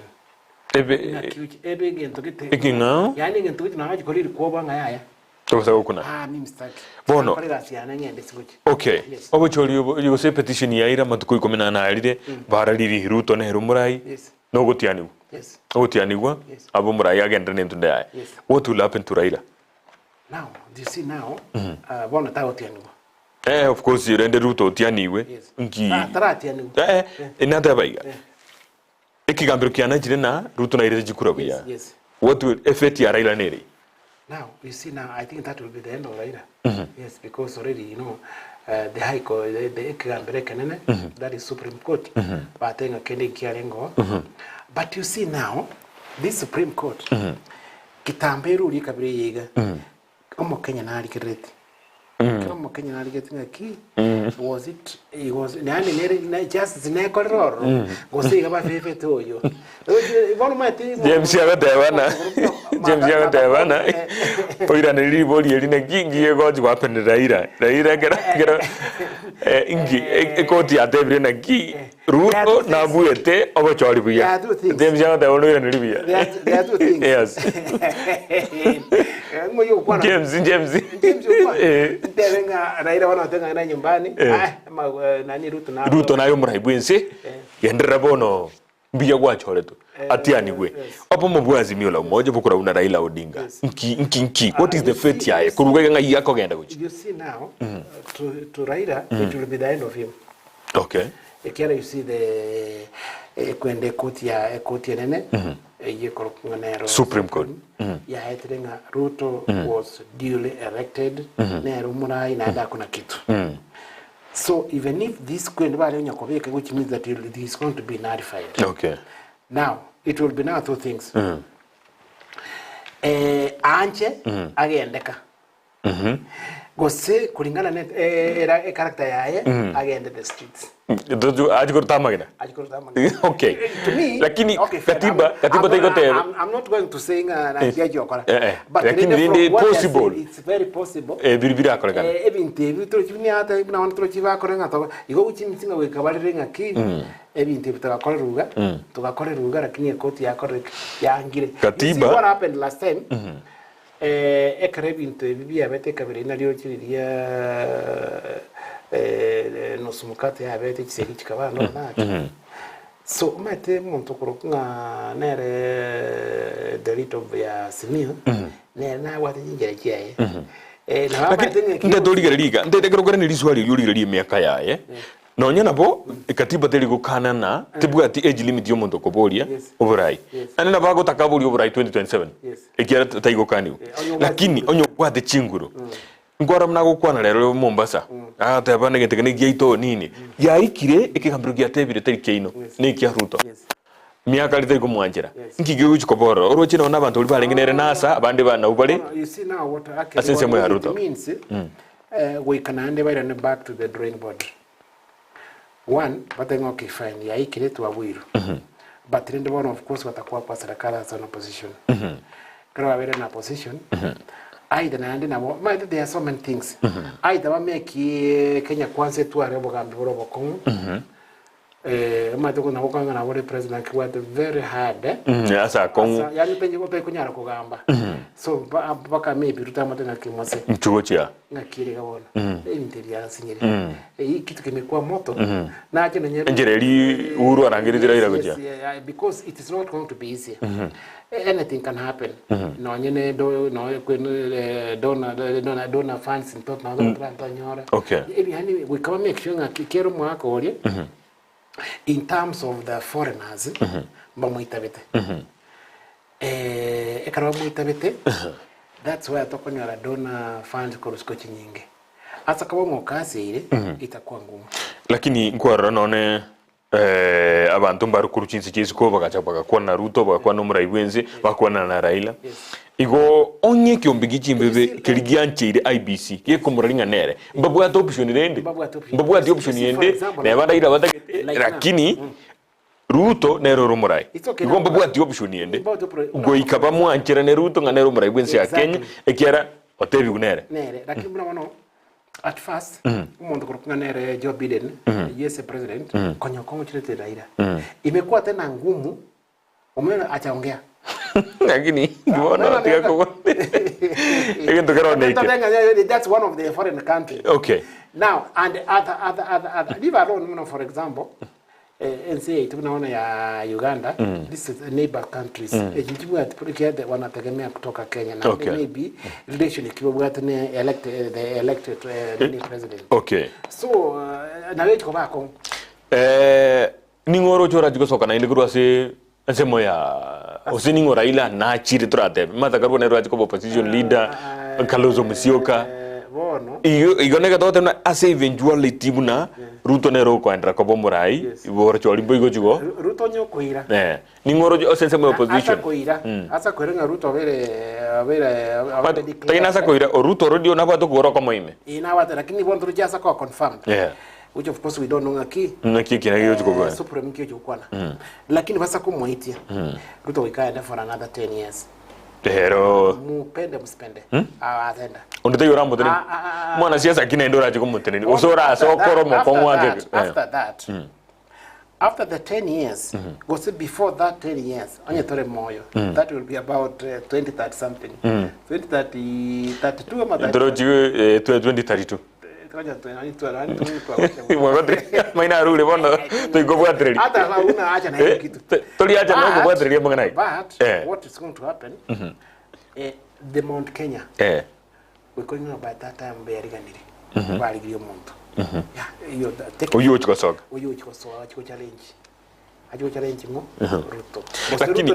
[SPEAKER 1] Bono. Okay. Obucholi you say petition ya ira matuko komena na alide baraliri Ruto ne Rumurai. No gotiani.
[SPEAKER 2] Yes.
[SPEAKER 1] Otianigwa abo murai agenda ne tunde. What will happen to Raila?
[SPEAKER 2] Now, do you see now? Bono ta otianigwa.
[SPEAKER 1] Of course you render Ruto otianiwe. Nki.
[SPEAKER 2] Tara otianigwa.
[SPEAKER 1] Inata baiga. Ekigambiro kiana jirena Ruto na ire jikura bya.
[SPEAKER 2] Yes.
[SPEAKER 1] What will affect ya Raila neri?
[SPEAKER 2] Now, you see now, I think that will be the end of Raila. Yes, because already, you know, the High Court, the Ekeumbu, that is Supreme Court. But I think but you see now, this Supreme Court, Kitamberu Likabri Yiga, Omo Kenya Nari Kireti. Omo Kenya Nari getting a key. Was it was just the neck or go say about favorite to you. One of my things, James Yavatavana, James Yavatavana, put on a little body in a gig, you got to happen to Raida. Raida get a cotia devil in a key. Ruto, Nabuete, over Charlie. James Yavatavana and Libya. There are two things. Yes. James. Ruto na yo murai bwense yendera bono biya gwachoreto atianigwe opo mubwazi miola moja bukura una Raila Odinga nki what is the fate yae kuruga nga yako genda guchi. You see now to Raila it will be the end of him. Okay. Here you see the kwende koti nene Supreme Court. Yeah, Ruto was duly elected. Murai na kuna kitu. So even if this which means that it is going to be nullified. Okay. Now it will be now two things. Anche agendeka. Go say kulingana net character yae agenda the streets. Okay. To me, katiba I'm not going to say but possible. It's very possible. What happened last time? No sumukate abete kiseki chikaba no na. So mate muntu kurukunga nere delete of ya simio na wati njere kiaye. Na mate nde doliga nde kurugura ni liswali yuri miaka yaye. No nyana bo katiba teli gukana na tibuga ati age limit yo muntu koboria oburai. Ani na bago takabuli oburai 2027. Ekiara taigokani. Lakini onyo kwate chinguru. Ngora mnago kwana lero Mombasa tabane getekane giaito nini yaikire Ekeumbu Gia tebire terikeino ni kia Ruto miaka litari kumwanjira nkigiro chikoboro oroche na abantu oli balengenere nasa abandi bana ubale. You see now what means we can hand over back to the drawing board. One, but then okay fine yaikire tu awiru but then the one of course watakuwa kwa serikali as an opposition kana wabere na opposition. Either there are so many things. Either we make Kenya Kwanza to a Rebogambi Robocom. Matoko na Wokanga na Wari President was very hard. Yes, I come. Yanipenyo Pekunyara Kogamba. So Baka maybe Rutamata Kimose. Chuchia. Nakiri one. Interior singing. Kitu kimekuwa moto. Na Jerry Uru and Angry because it is not going to be easy. Anything can happen. No, donor funds in tot now. Okay. We can make sure that Kero Mwako in terms of the foreigners, that's why I talk on your donor funds coruscoaching. As a common kasi, itakuwa ngumu. Lakini kwa none abantu mbarukuruchinsi chiziko bagacha bagakuwa na Ruto bagakuwa no Murai Bwenze bagakuwa na Raila.
[SPEAKER 1] igo onye kyombigi chimbebe kiligianchire IBC yekomuraringa nere mbabu ata option rende mbabu ata option yende na banda ira batagete lakini Ruto nero rumurai igo mbabu ata option yende go ikaba mwanchira ne Ruto nga nero murai bwense ya Kenya ekiara otebi gunere
[SPEAKER 2] lakini mbona wano at first umuntu kurukunga nere Joe Biden yes president konyo kongo chilete Raila imekuwa tena ngumu umena achaongea
[SPEAKER 1] lakini mbona tika kwa egento kero neke
[SPEAKER 2] that's one of the foreign countries.
[SPEAKER 1] Okay,
[SPEAKER 2] now and other leave alone for example NCA tunaona ya Uganda this is neighbor countries ejibu atipulikiade wanategemea kutoka Kenya na maybe relation ikiwa ne elected the elected president.
[SPEAKER 1] Okay,
[SPEAKER 2] so na wewe kwa bako
[SPEAKER 1] ningoro chora jiko soka na ile guru ase nsemo ya oseningo Raila na chiri turate mata karbo ne rwati ko opposition leader Kalonzo Musyoka
[SPEAKER 2] bono
[SPEAKER 1] igoneka tote na ase eventuality buna Ruto nero ko andra ko bomurai ibor chori boigo jugo
[SPEAKER 2] Ruto nyokoira
[SPEAKER 1] ningoro osensemo opposition
[SPEAKER 2] asa koira Ruto vere
[SPEAKER 1] taina asa koira Ruto rodio na bato goro ko moime
[SPEAKER 2] ina wata lakini bonto rujasa ko confirmed which of course we don't know
[SPEAKER 1] ngaki kina hiyo chukua
[SPEAKER 2] supreme kio chukwana lakini basa kumwaitia Ruto wikaenda for another 10 years
[SPEAKER 1] pero
[SPEAKER 2] mupende msipende atenda
[SPEAKER 1] ondete yorambo tene mwana siasa kinaenda raje kumutene usora sokoro moko wake
[SPEAKER 2] after the 10 years goes before that 10 years onye tore moyo that will be about 2030 something 2032 ama
[SPEAKER 1] 2032 maina rule bono tuigobwatreri
[SPEAKER 2] hata hauna acha na hiyo kitu
[SPEAKER 1] tuliacha na kubwatreri mbona nai
[SPEAKER 2] but what is going to happen the Mount Kenya we going by that time beriganiri bali giyo muntu iyo
[SPEAKER 1] uyu chikosoka
[SPEAKER 2] chiko challenge ajo challenge ngo Ruto
[SPEAKER 1] lakini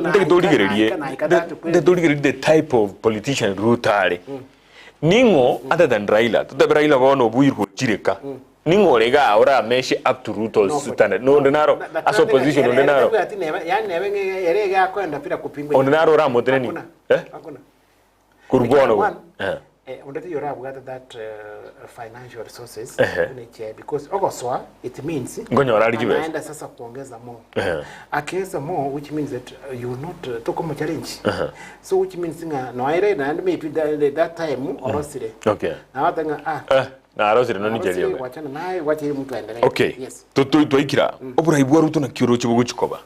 [SPEAKER 1] ndege the type of politician Ruto are ningo other than Raila to Raila bono buirgo chireka ningo lega ora mesh up to Ruto's standard no ndinaro as opposition ndinaro
[SPEAKER 2] yani nebe erega kwenda pira kupingwa
[SPEAKER 1] ndinaro ramo teneni
[SPEAKER 2] hakuna
[SPEAKER 1] kurbono
[SPEAKER 2] ondati yora bugata that financial resources because ogoswa it means
[SPEAKER 1] ngonyora likibe
[SPEAKER 2] anaenda sasa kuongeza more akiongeza more which means that you will not to come challenge so which means no aire na maybe that time orosire na watanga
[SPEAKER 1] na arosire no nigeria
[SPEAKER 2] wachana naye wache mtu aendelee
[SPEAKER 1] yes tuikira oburaibwa Ruto na kioro chibugo chikoba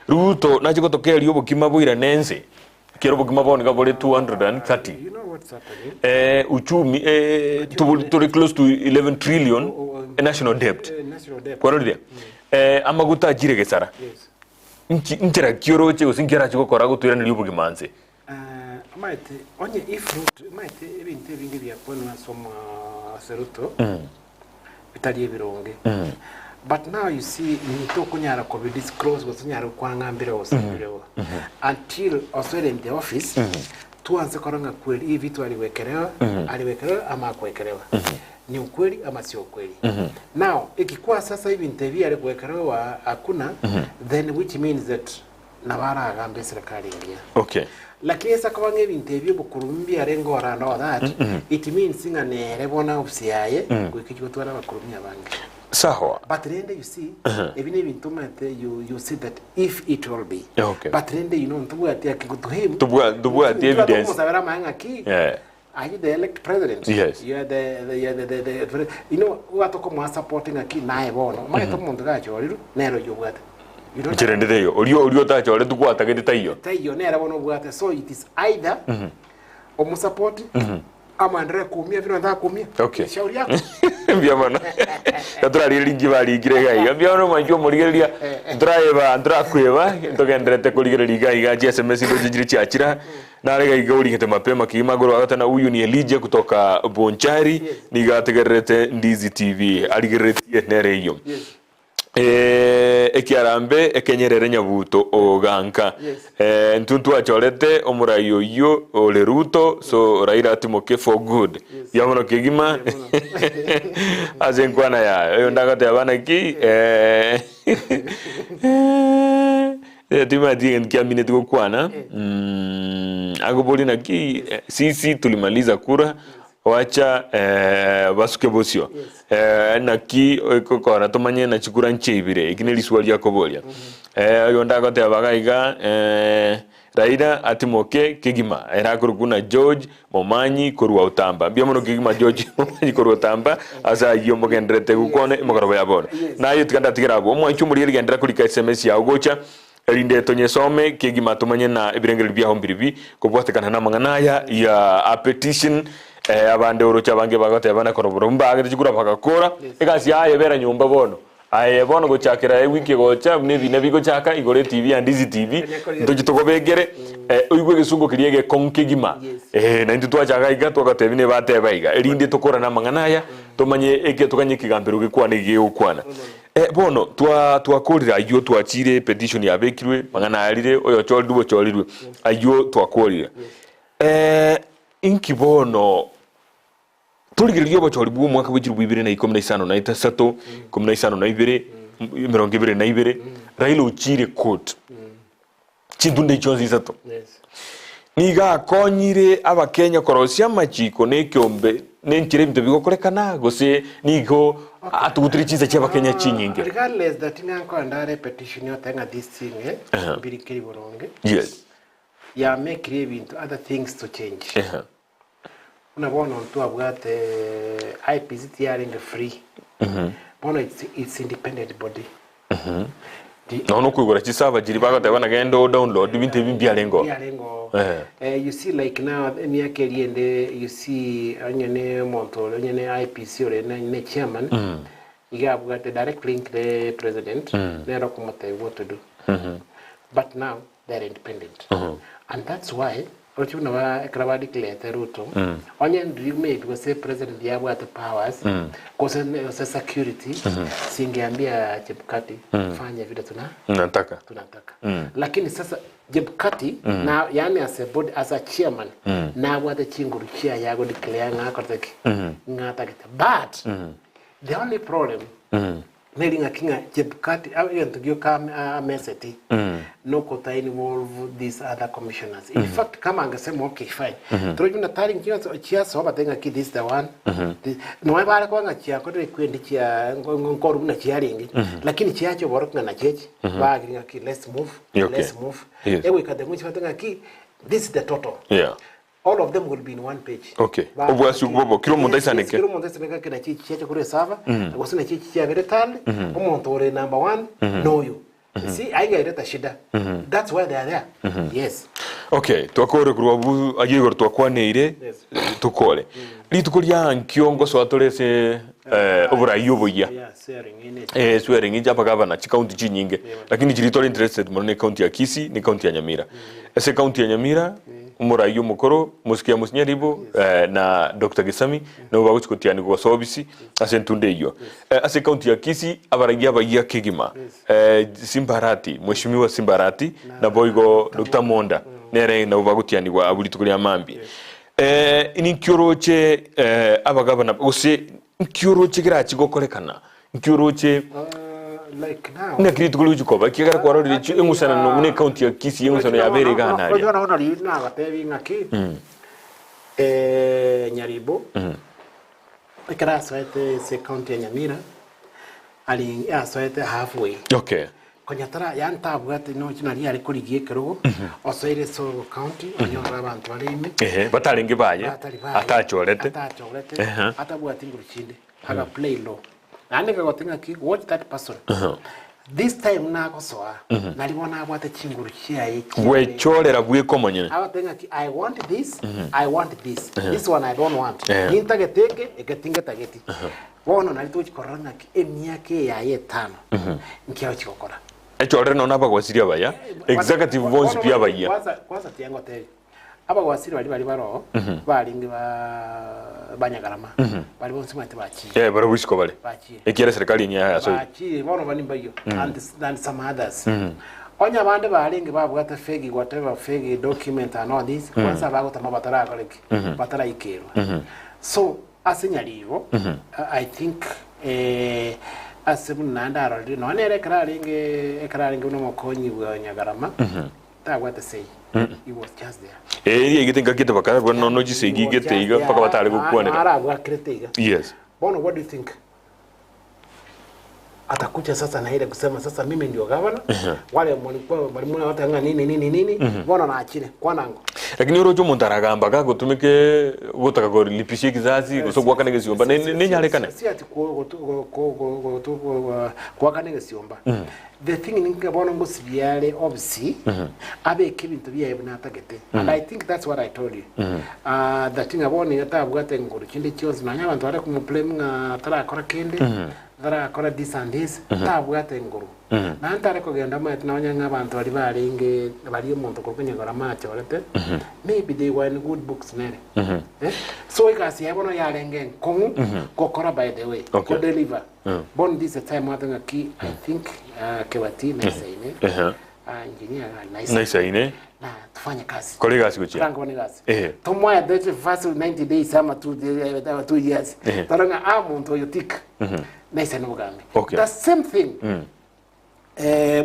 [SPEAKER 1] Ruto na chigotokea liobo kimabwira nense kero bugima bone gabole 230
[SPEAKER 2] you know what's happening
[SPEAKER 1] uchumi to close to 11 trillion national debt kwa ndio amaguta jire gesara nchira kioro che usinkira chiko kora gutwira ni bugima nse
[SPEAKER 2] maite onye if Ruto maite ebintu bingi bya kona soma seruto bitali bironge but now you see ni to kunyara ko be disclose kunyara kwangambira osambiro until oswere in the office tuanze koranga kweli hivi vitu aliwekelewa ama kuwekelewa ni ukweli ama sio ukweli now ikikuwa sasa hivi interview alikuwekelewa hakuna then which means that nabara agambe serikali ingia lakini sasa kwa ngevi interview bukurumbi arengo arano that it means nga nerebona usiaye kuikicho twara bakurumya bangi
[SPEAKER 1] sawa
[SPEAKER 2] but rende you see even if intumate you see that if it will be but rende you know ntubu ati akigutuhim
[SPEAKER 1] tubu ati evidence
[SPEAKER 2] musabera manga ki are you the elect president you are the you know wato ko supporting aki nae bono mai to mundu gacho riru nero yobwata
[SPEAKER 1] Chirende yo olio tacho ole tukwata gete tayo
[SPEAKER 2] nera bono bwata so it is either omusupport ama ndre kumia vino nda kumia shauri yako
[SPEAKER 1] mbia bana katura lingi bali girega mbia no manjo murigeria driver ndra kweba ndogendrete kuligeria gai ga SMS ndo jijiri chiachira na rega igauri ngete mapema kimagoro agatana uyu ni Elije kutoka Bonchari ni gategerete Ndizi TV aligeretie nere iyo ekiarambe ekenyerere nyabuto oganka ntuntu achorete omurayo yo ole Ruto so Raila atimoke for good yamono kigima azenkwana ya yo ndagate abana ki tima dien kia minute go kwana agoboli na ki sisi tulimaliza kura wacha basuke bosio na ki kokora tomanye na chikura nchebire ikineli swali yakobolia yonda gote abagaiga Raila atimoke kigima era kurukuna George Momanyi kurwa utamba bia mono kigima George Momanyi kurwa utamba asa yombo gendrete gukone imogorobo yabona na yo tikanda tigirabo omwa ichumuri gendra kulika SMS ya ugocha erinde tonye some kigima tumanye na ibirengeri bya hombiribi kubwatekana na manganaya ya a petition abande urocha bange bagote bana koroboro mbaga chikura bakakora egasi aye bera nyumba bono aye bono gochakira wiki gocha ne bigo chaka igore TV and Ndizi TV ndogitogobegere uigwe gisungo kiriege konkigima na nditwa chaka iga twagatebi bateba iga erinde tokora na manganaya tomanye ege tukanye kigambiro gikwane giukwana bono twakorira ayo twachire petition ya bekirwe manganarire oyo choldubo cholirwe ayo twakorira inkibono tuligirio bachori bwo mwaka w'ijuru 2015 na itasato 15 na 2022 Raila uchire court chindunde chonzi isato niga konyire abakenya korosia machiko nekyombe nenchire bito bigokorekana gose nigo atugutirichiza cy'abakenya chinyinge
[SPEAKER 2] regardless that nyanko andare petition yo tenga this thing birikiri boronge
[SPEAKER 1] yes
[SPEAKER 2] ya make ibintu other things to change unabona mtu abwate IPC tiaring free bono it's independent body
[SPEAKER 1] no kwigora chisaba jiri bagote bana gendo download ibintu bimbi alengo
[SPEAKER 2] you see like now miaka liende you see anyone monto anyone IPC or ne chairman igabwate direct link the president they recommend what to do but now they're independent and that's why Ochuna wa ekrawadi klete ruto onye ndime because president yabo at powers cause security singeambia Chebukati fanya vile tunataka lakini sasa Chebukati na yani as a body as a chairman na wate chinguru chia yago declare ngakoteki ngatakita but the only problem Melinga kinga Chebukati to come message no kota involve these other commissioners. In fact, kama angesema okay fine. Tunajua taring chia so batenga ki this the one. No wabara kwa ngachia kwa kwendi chia ngoru na chia ringi. Lakini chia cho borok na chechi. Ba kinga ki let's move. Ewe kademu chia batenga ki this is the total.
[SPEAKER 1] Yeah.
[SPEAKER 2] All of them will be in one page.
[SPEAKER 1] Okay. Obwasu bobo kilo monda isaneke.
[SPEAKER 2] Kilo monda isaneke kina chichi cha kure sava. Agosina chichi cha veretale. Omontore number 1 know you. See, I get it shida. That's why they are there. Yes.
[SPEAKER 1] Okay, twakore kurubu agigor twakwaneire tukole. Litukuria nkiongo so atorese obura yoboya. Swearing in Japagavana, county chinyinge. Lakini jiritori interested mone county ya Kisii ni county ya Nyamira. Ese county ya Nyamira Omwoyo mukoro musikia musinyaribo na Dr. Gesami na baguchikotiani go sobisi asentunde iyo ase county ya Kisii abaragia bagia kigima Simbarati mheshimiwa Simbarati na boigo Dr. Monda nere na bagutiani wa abulitukulia mambi inikyoroche abagabana ose nkyoroche kirachi gokorekana nkyoroche
[SPEAKER 2] like now
[SPEAKER 1] na kritu kulujukoba kigara kwa rodi engusana no ne county ya Kisii engusana ya bere gana
[SPEAKER 2] ali ona ona li na batebi ngaki nyaribo ekara soete se county ya Nyamira ali ya soete halfway
[SPEAKER 1] okay
[SPEAKER 2] konyatara yanta bwate no kinari ari kurigie kerugo osoire so county onyora abantu barime
[SPEAKER 1] bataringe baye atachorete
[SPEAKER 2] atabwate nguruchinde aga play low and gotinga ki watch that person this time na kosoa nalibona abwate chinguru chia iki
[SPEAKER 1] we chorera bwe komonyene
[SPEAKER 2] abatenga ki I want this this one I don't want nintageteke egetinga tageti bono nalituchi korona ki emiake ya yetano nkiao chikokora
[SPEAKER 1] echorera no naba gwasiria baya executive voice pia baya
[SPEAKER 2] kwanza tiango te aba gwasiri bali baro balingi banyagarama bali bonse mwete bachi
[SPEAKER 1] baro wisiko bale ekira serikali nya ya so
[SPEAKER 2] bachi bono bani bayo and some others onya bande balingi babwata fegi whatever fegi document and all this kwanza bagota mabatara koleki batara ikero so asinyalivo I think asebu nanda arodi no nere ekralingi no mokonyi wa nyagarama That what they say. He was just there.
[SPEAKER 1] Eri gite ngakite bakara bwana no jise gigete iga paka batale gukwanira.
[SPEAKER 2] Ara bwakirete.
[SPEAKER 1] Yes.
[SPEAKER 2] Bono, what do you think? Atakuja sasa na ile kusema sasa mimi ndio governor. Wale mwalimu watanga nini. Bono na achire kwanango.
[SPEAKER 1] Lakini rojo muntaragamba ka gutumike gutaka go lipishie kizazi gusogwa kanege siomba ne nyarekana.
[SPEAKER 2] Si ati kwa kanege siomba. The thing ninga bono ngosibyale obviously abe kibintu byaye bunatagete. And I think that's what I told you. The thing abone yatabwate nguru kindi cyose nanya abantu bare kumublame nga tarakora kende. Dara kora this and this tabwate nguru na ntare kugenda mate nanya nk'abantu bari baringe bari umuntu kukunyagora macho barete maybe they were in good books nere so ikasi yabono yarenge kongu kokora by the way ko deliver bon this time watanga ki I think kebati na saine engineer nice saine na tufanye kazi
[SPEAKER 1] kole kazi kuchi
[SPEAKER 2] rango ni kazi tomoya the first 90 days ama 2 years taranga amuntu yotik nice no mugambi the same thing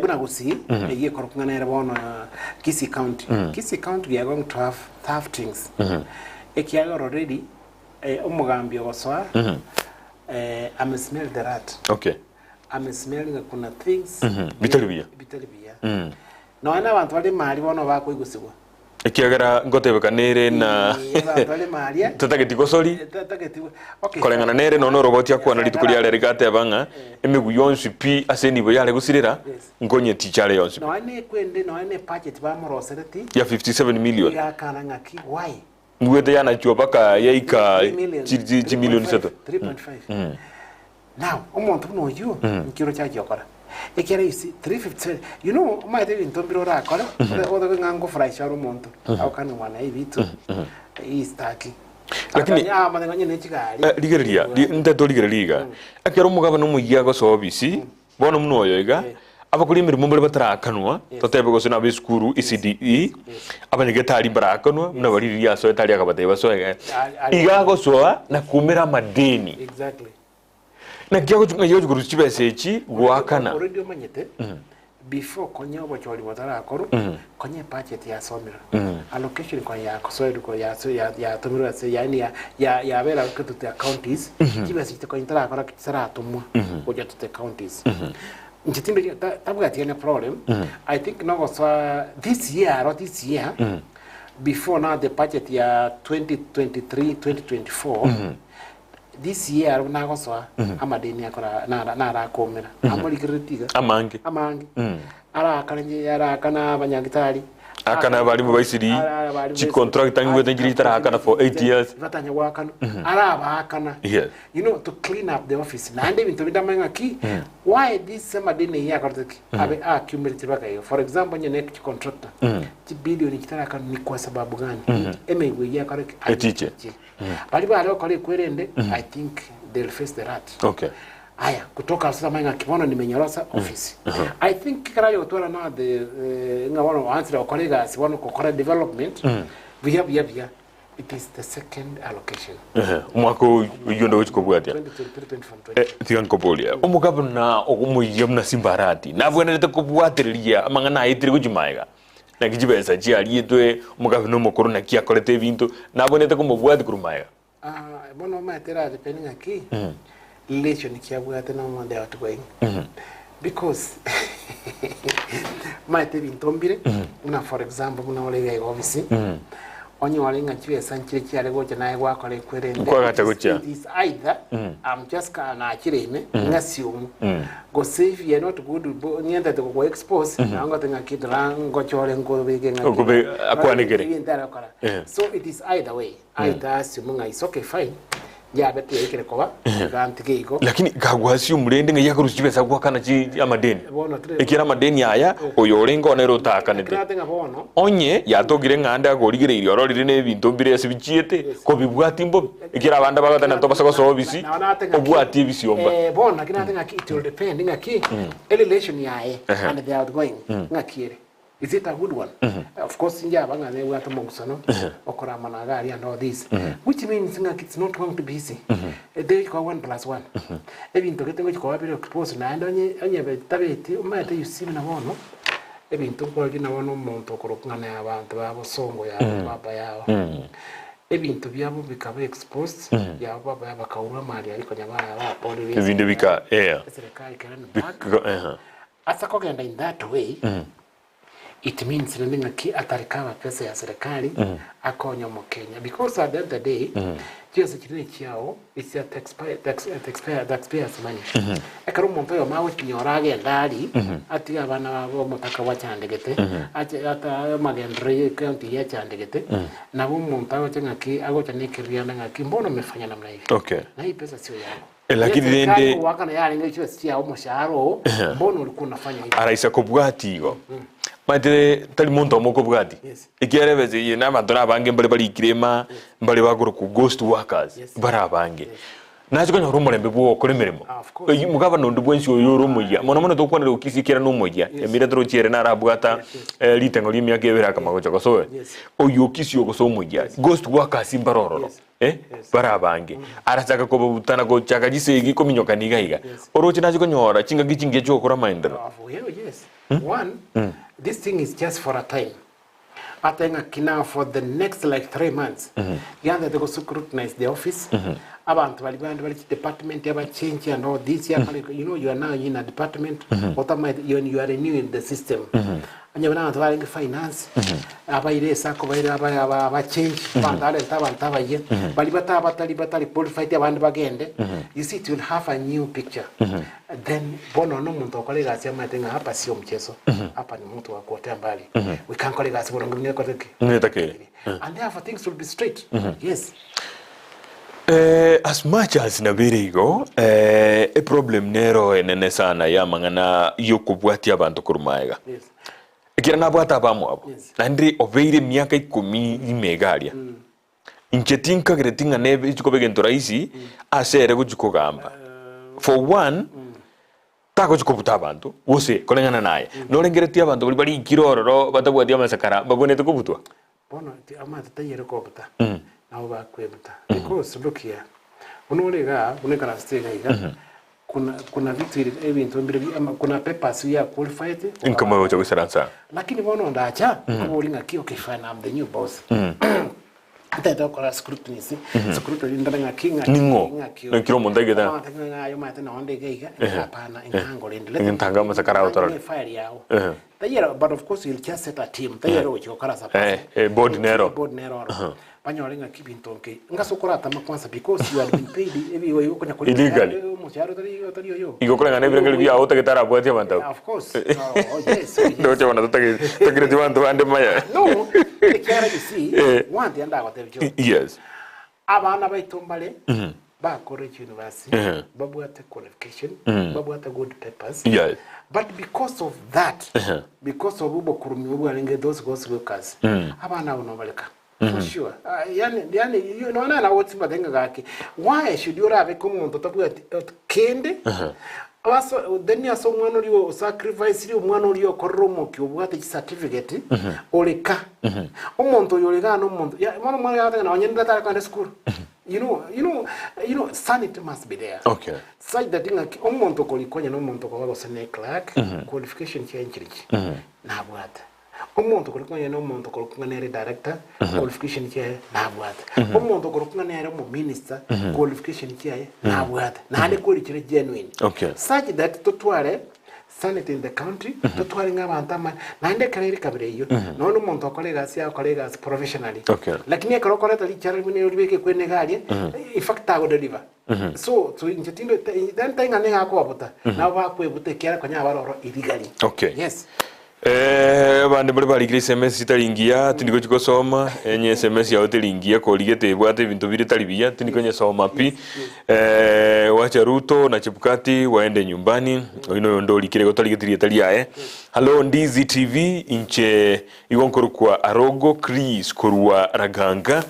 [SPEAKER 2] buna gusi ye korokungana era bona Kisi County we are going to have tough things ekiaga already umugambi ogoswa I'm smelling the rat I'm smelling kuna things
[SPEAKER 1] bitalibia
[SPEAKER 2] no ana abantu bali mali bono bako igusigwa
[SPEAKER 1] ekiagara ngotebeka nere na
[SPEAKER 2] bali mali
[SPEAKER 1] tatageti soli kolengana nere no robot yakwa na litukuli yale rigate abanga emegu yonsi pi aseni bo yale gusirira ngonye tichale yonsi
[SPEAKER 2] no ane kwende no ane budget ba morosereti
[SPEAKER 1] ya 57 million
[SPEAKER 2] ya kana ngaki why
[SPEAKER 1] ngwete yana chobaka yaika chi million
[SPEAKER 2] 3.5 now umuntu no you nkiro cha cyokora ekere isi 350 you know my day in tombiro rakora odo ngango fry sharo umuntu akani wana ibitu istaki lakini manenye nechigari
[SPEAKER 1] ligeria nteto ligeria akero mugaba no mugiya go sobisi bono mnoyo iga abakuri mirimo mbere batarakanwa totebe go sina biskuru ECDE abanyegetari barakanwa muna bari ya so etari akabateba so iga go so na kumira madeni
[SPEAKER 2] exactly
[SPEAKER 1] na kiago tungayo guru chibesechi gwakana
[SPEAKER 2] already omanyete before konyo bocholi batarakoro konye budget ya somira allocation kwa ya kosoedu kwa ya tomira se yani ya bera kutu te counties chibesechi kwa intarakora kisara atumwa koja te counties nchitimbe tabwa tiene problem I think no so this year before now the budget ya 2023-2024 this year nagoswa amadeni akora na rakomera amurikiritiga amangi ara kana abanyagitari
[SPEAKER 1] akana bali mu baisiri chi contract angwe tengiri tara akana for 8 years
[SPEAKER 2] batanya wakana ara abakana you know to clean up the office na ande bintu bidamanga ki why this amadeni yakortiki abe accumulate bakayo for example nyene next contractor chi billion kitara akana ni kwa sababu gani emegwe yakoreki
[SPEAKER 1] etiche
[SPEAKER 2] bali bale kole kwerende I think they'll face the rat aya kutoka sasa manga kibono nimenyorosa office I think karayo twala na the ngabano answer wa colleague asibono kokora development we have it is the second allocation
[SPEAKER 1] mwako yondo wikobwatia tigan kopolia omugabana ogumuyemna simbarati nabwenete kubwateria amangana ayitiri kujimaiga na kijibesa chialietwe omugabano mukuru na kiakolete bintu nabwenete kumubwati kurumaiga
[SPEAKER 2] bono matera depending aki relation kiabwate na mande watu going because materi ntombire una for example una ole obviously onyo wale ngachiwe sanchire cyare gocha naye gwakore kwerende is either I'm just kana achirene ngasiumu go save ye not good nyenda to go expose anga tenga kidra ngochore ngo bege
[SPEAKER 1] ngakube akwanigere
[SPEAKER 2] so it is either way either asiumu is okay fine ya betu yekere koba gantike iko
[SPEAKER 1] lakini gagwasi umurende nga yakuru chibesa gwakana chi amadeni ekira amadeni aya oyorengo nero takanete onye yatogire nganda agorigire irio rorire ne bintu mbire sibichiete ko bibwati mbo ekira abanda bagatana to basako sobisi obwati bisiomba
[SPEAKER 2] bona kinatenga ki it will depend ngaki relation yae and they are going ngakire. Is it a good one? Of course, we have to Mongsano, Okora Managari, and all this, which means it's not going to be easy. They call 1+1. Even to get which cooperative exposed, and on your tablet, you might you see in a one. ebintu kwagina wano muntu kurukana abantu babo songo ya baba yao ebintu byabo bikaba exposed ya baba yabakaura mali ariko nyabara ba poli
[SPEAKER 1] ebintu bika
[SPEAKER 2] serikali kana asa kogenda in that way it means nendinga ki atarikava pesa ya serikali akonya mu Kenya because at the end of the day just kile kiao is a taxpayers money ekaro muntu yo mawe kinyorage ndali ati abana babo mutaka wachandegete ata magendre county ya chandegete na bo muntu agocha ki agocha nikiria na ngaki mbona umefanya namna hivi na hii pesa sio yako
[SPEAKER 1] lakini rende
[SPEAKER 2] wakana yale ngicho sia umushaharo mbona ulikuwa unafanya hivi
[SPEAKER 1] araisa kubwati go mate tali muntu omukubwati ikiarebeze yena abantu nabange mbali bali kirema mbali baguru ku ghost workers barabange nacho kanya rumurembe bwo kuremeremo mugaba nondu bwensi oyo rumuya mona to kwanira ukisikira no moya emira tro chiere na rabwata litengo limya gebera kama gocha kosowe oyo kisio koso moya ghost workers imbaroro barabange arachaka ko butana go chaka jisegi ko minyoka niga orochi nacho kanyora chinga gichinge cyo kora mindero
[SPEAKER 2] one this thing is just for a time I think now for the next like 3 months they go scrutinize the office abantu bali department yaba change and all this you know you are now in a department you are renewing the system anyabana abantu bali finance abayire sako bayire aba change bandale tabaye bali batali qualified abantu bagende you see it will have a new picture then bono no muntu okolega asema tenga hapa sio mchezo hapa ni mtu wa kuotea mbali we can kolega asema ngine koteke and therefore things will be straight yes
[SPEAKER 1] as much as nabirigo a problem nero enene sana ya mangana yokubwati abantu kurumaiga kira nabwata bamwe abo nandri obeire miaka 10 imegalia inchetinka gretinga nebe ikobegento raisi asere kujukogamba for one tako chikobuta abantu wose kolengana naye nolengeretia abantu bali kirororo batabwatia masakara bagonete kubutwa
[SPEAKER 2] bono amata tayero kobuta nao bakwebuta because look here unolega unekana stega iga kuna vitu ebintu mbere kuna papers ya qualified
[SPEAKER 1] inkama yo chagusaransa
[SPEAKER 2] lakini bono ndacha kubolinga kio kifana I'm the new boss ata dokora scrutiny ndanga kinga
[SPEAKER 1] ngiro mondege da
[SPEAKER 2] yo mate na ondege iga hapana ingango lende
[SPEAKER 1] ngintanga masakara autora
[SPEAKER 2] file yao tayero but of course you'll just set a team tayero chokara sa
[SPEAKER 1] board nero
[SPEAKER 2] banyolenga kibintonke ngasokora tama kwanza because you have been paid ebi yo konya kuli musharo tari yo
[SPEAKER 1] igokolenga nebirengeli bya otegetara bwati abantu
[SPEAKER 2] of course yes
[SPEAKER 1] no te wana tagire dibantu bande maya
[SPEAKER 2] no ekara you see want yanda batebyo
[SPEAKER 1] yes
[SPEAKER 2] abana baitombale ba college university babu ate qualification babu ate good papers
[SPEAKER 1] yes
[SPEAKER 2] but because of that because of ubo kurumi ubo alenge those workers abana unobaleka for sure yani you know na what's badenga gaki why should you have komuntu tabu kende also then ya so mwana uriyo sacrifice uri umwana uriyo koromo kyobwate certificate oleka umuntu yolega no muntu ya mwana yatanga na wanyenda tara kwa school you know sanity must be there
[SPEAKER 1] okay
[SPEAKER 2] such that thing umuntu kolikonya no muntu kwa go sene clerk qualification change na bwata umuntu kolikonya no muntu kolikonya ne director qualification che na bwata umuntu kolikonya ne mo minister qualification che na bwata na ne qualification genuine
[SPEAKER 1] okay
[SPEAKER 2] such that totware sanity in the country totware ngabanta na inde karere kabireyo no umuntu akolega professionally lakini akora tali chari mune uribeke kwene galie in fact ago deliver so injetindo then tenga ne akobota na bakwebuta kyara kwanya baroro illegally
[SPEAKER 1] okay
[SPEAKER 2] yes
[SPEAKER 1] bande bali kiri SMS italingia tindiko chikosoma enye SMS ya hotelingia ko ligete bwate bintu biri talibia tindiko nya soma pi wacha Ruto na Chebukati waende nyumbani ino ndo likire ko taligetiria talia hello Ndizi TV inche igonkoro kwa Arogo Chris kurwa Raganga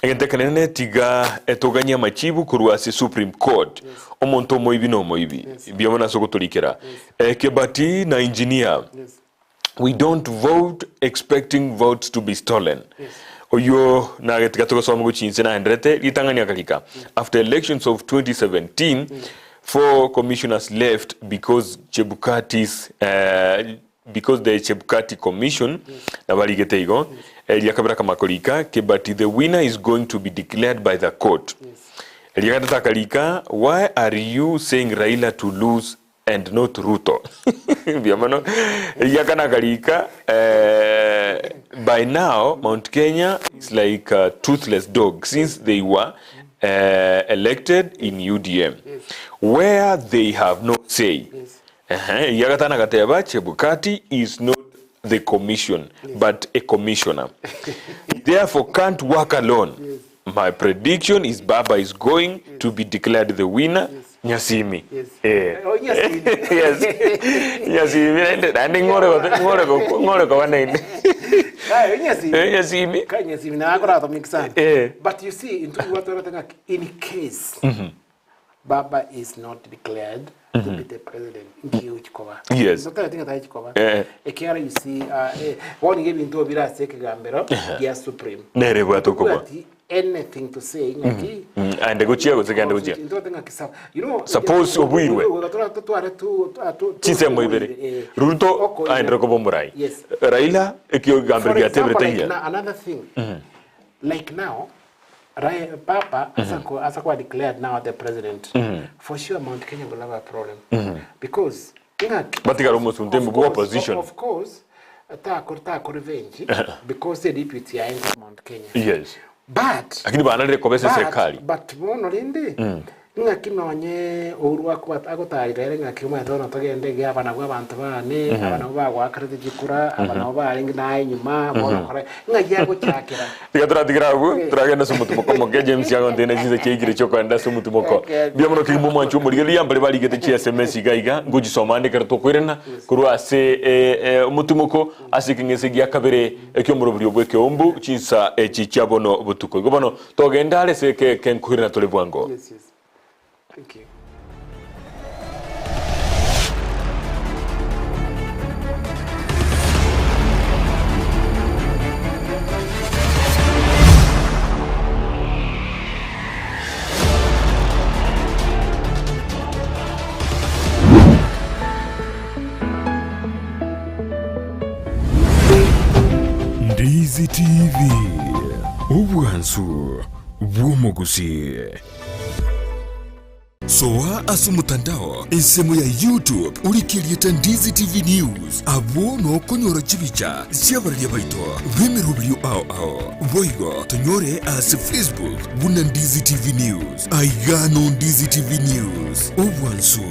[SPEAKER 1] entekanene tiga etoganya machibu kurwa si Supreme Court omonto moibi no moibi biamona sokotolikera Kebati na engineer we don't vote expecting votes to be stolen. Oyo na getika to so mugo chinse na ndrete litangania kalika. After elections of 2017, 4 commissioners left because Chebukati's because the Chebukati Commission na baligete igo elia kabra kama kolika ke but the winner is going to be declared by the court. Elia kata kalika, why are you saying Raila to lose and not Ruto? Biamano elia kana kalika by now Mount Kenya is like a toothless dog since they were elected in UDM where they have no say. Yagatana Gateba Chebukati is not the commission, but a commissioner. Therefore, can't work alone. My prediction is Baba is going to be declared the winner. Nyasimi.
[SPEAKER 2] Oh, Nyasimi.
[SPEAKER 1] Yes. Nyasimi. And Nyasimi.
[SPEAKER 2] But you see, in case Baba is not declared to be the president,
[SPEAKER 1] yes.
[SPEAKER 2] You see, one gave into a Vira Sekigambero, Gia Supreme. Anything to say,
[SPEAKER 1] and the Gucci was again, you know, suppose we were Ruto and Rokobomurai.
[SPEAKER 2] Yes,
[SPEAKER 1] Raila, everything.
[SPEAKER 2] Another thing, like now, Papa Asakwa declared now the president. For sure, Mount Kenya will have a problem because
[SPEAKER 1] opposition.
[SPEAKER 2] Of course, Tako revenge because the deputy are in Mount Kenya.
[SPEAKER 1] Yes.
[SPEAKER 2] But Monorinde. Nga kinonye urwa kwa agotarire nga kimwe tono togende abana bw'abantu bane abana bagwa akarete gikura abana baringi naye nyuma bono kore nga giago cyakira
[SPEAKER 1] tigaturatigiragu turagenda sumutumo moke James yango ndene zize cyigire cyo kwanda sumutumo ko byamuno kimbo mwancu muri liyambale baligete ci SMS gaiga ngugisomande karato kwirena kurwase umutumoko asikingese gya kabere ekyomuro buri obwe Ekeumbu cisa echichabono butuko gobono togenda alese ke nkurina tole bwango.
[SPEAKER 2] Yes. Thank you.
[SPEAKER 3] Ndizi TV, ubwansu bw'umugusi. Soa asumutandao insemo ya YouTube ulikilieta Ndizi TV News abo no konyora chibicha siabaria baito vimirubio ao voigo tonyore as Facebook buna Ndizi TV News aigano Ndizi TV News ubwansu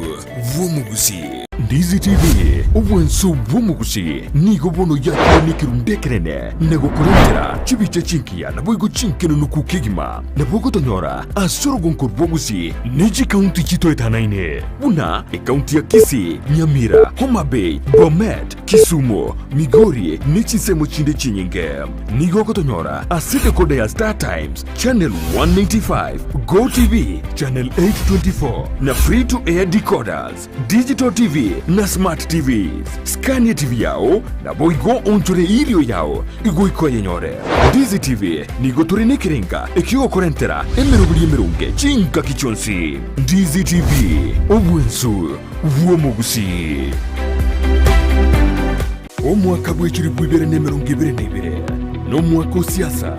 [SPEAKER 3] vumugusi Ndizi TV ubwansu vumugusi nigo bono ya nikirundekerene nego kurendera chibicha chinkia na voigo chinkeno nukukigima na vogo tonyora asorogon kurbogusi niji kaunti chito etanaine buna kaunti ya Kisii, Nyamira, Homa Bay, Bomet, Kisumu, Migori nichisemo chinde chinyinge nigo kotonyora aside kode ya Star Times channel 195 Go TV channel 824 na free to air decoders digital TV na smart TVs Scania TV yao na boigo onchore ilio yao igo ikoye nyore Ndizi TV nigo turine kirenga ikiwa korentera emerunge chinka kichonsi Ndizi TV obwensu vuomugusi omwaka bw'ekiribu 2022 n'omwaka siasa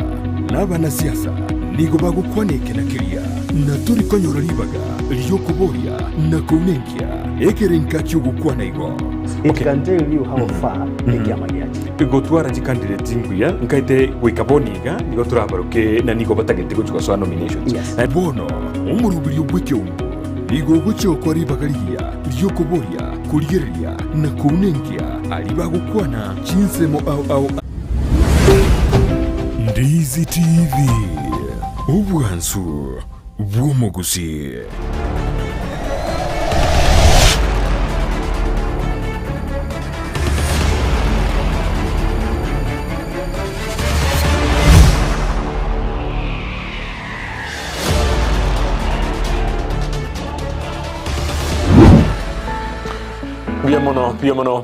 [SPEAKER 3] n'abana siasa nigo bagukwaneke na kiria na turi konyora libaga lyokuboria na kunenkia ekerenka cyugukwana igo.
[SPEAKER 4] It can tell you how far Ekeumbu
[SPEAKER 1] gotwara candidate nguya nkaite gwikaboniga nigo turabaruke na nigo batagete gucwa nominations
[SPEAKER 3] na bono umurubiri bw'Ekeumbu nigo gucyo kwari bagariya lyokuboria kurigeria na kunenkia alibagukwana chinsemo au Ndizi TV ubwansu bw'umugusi.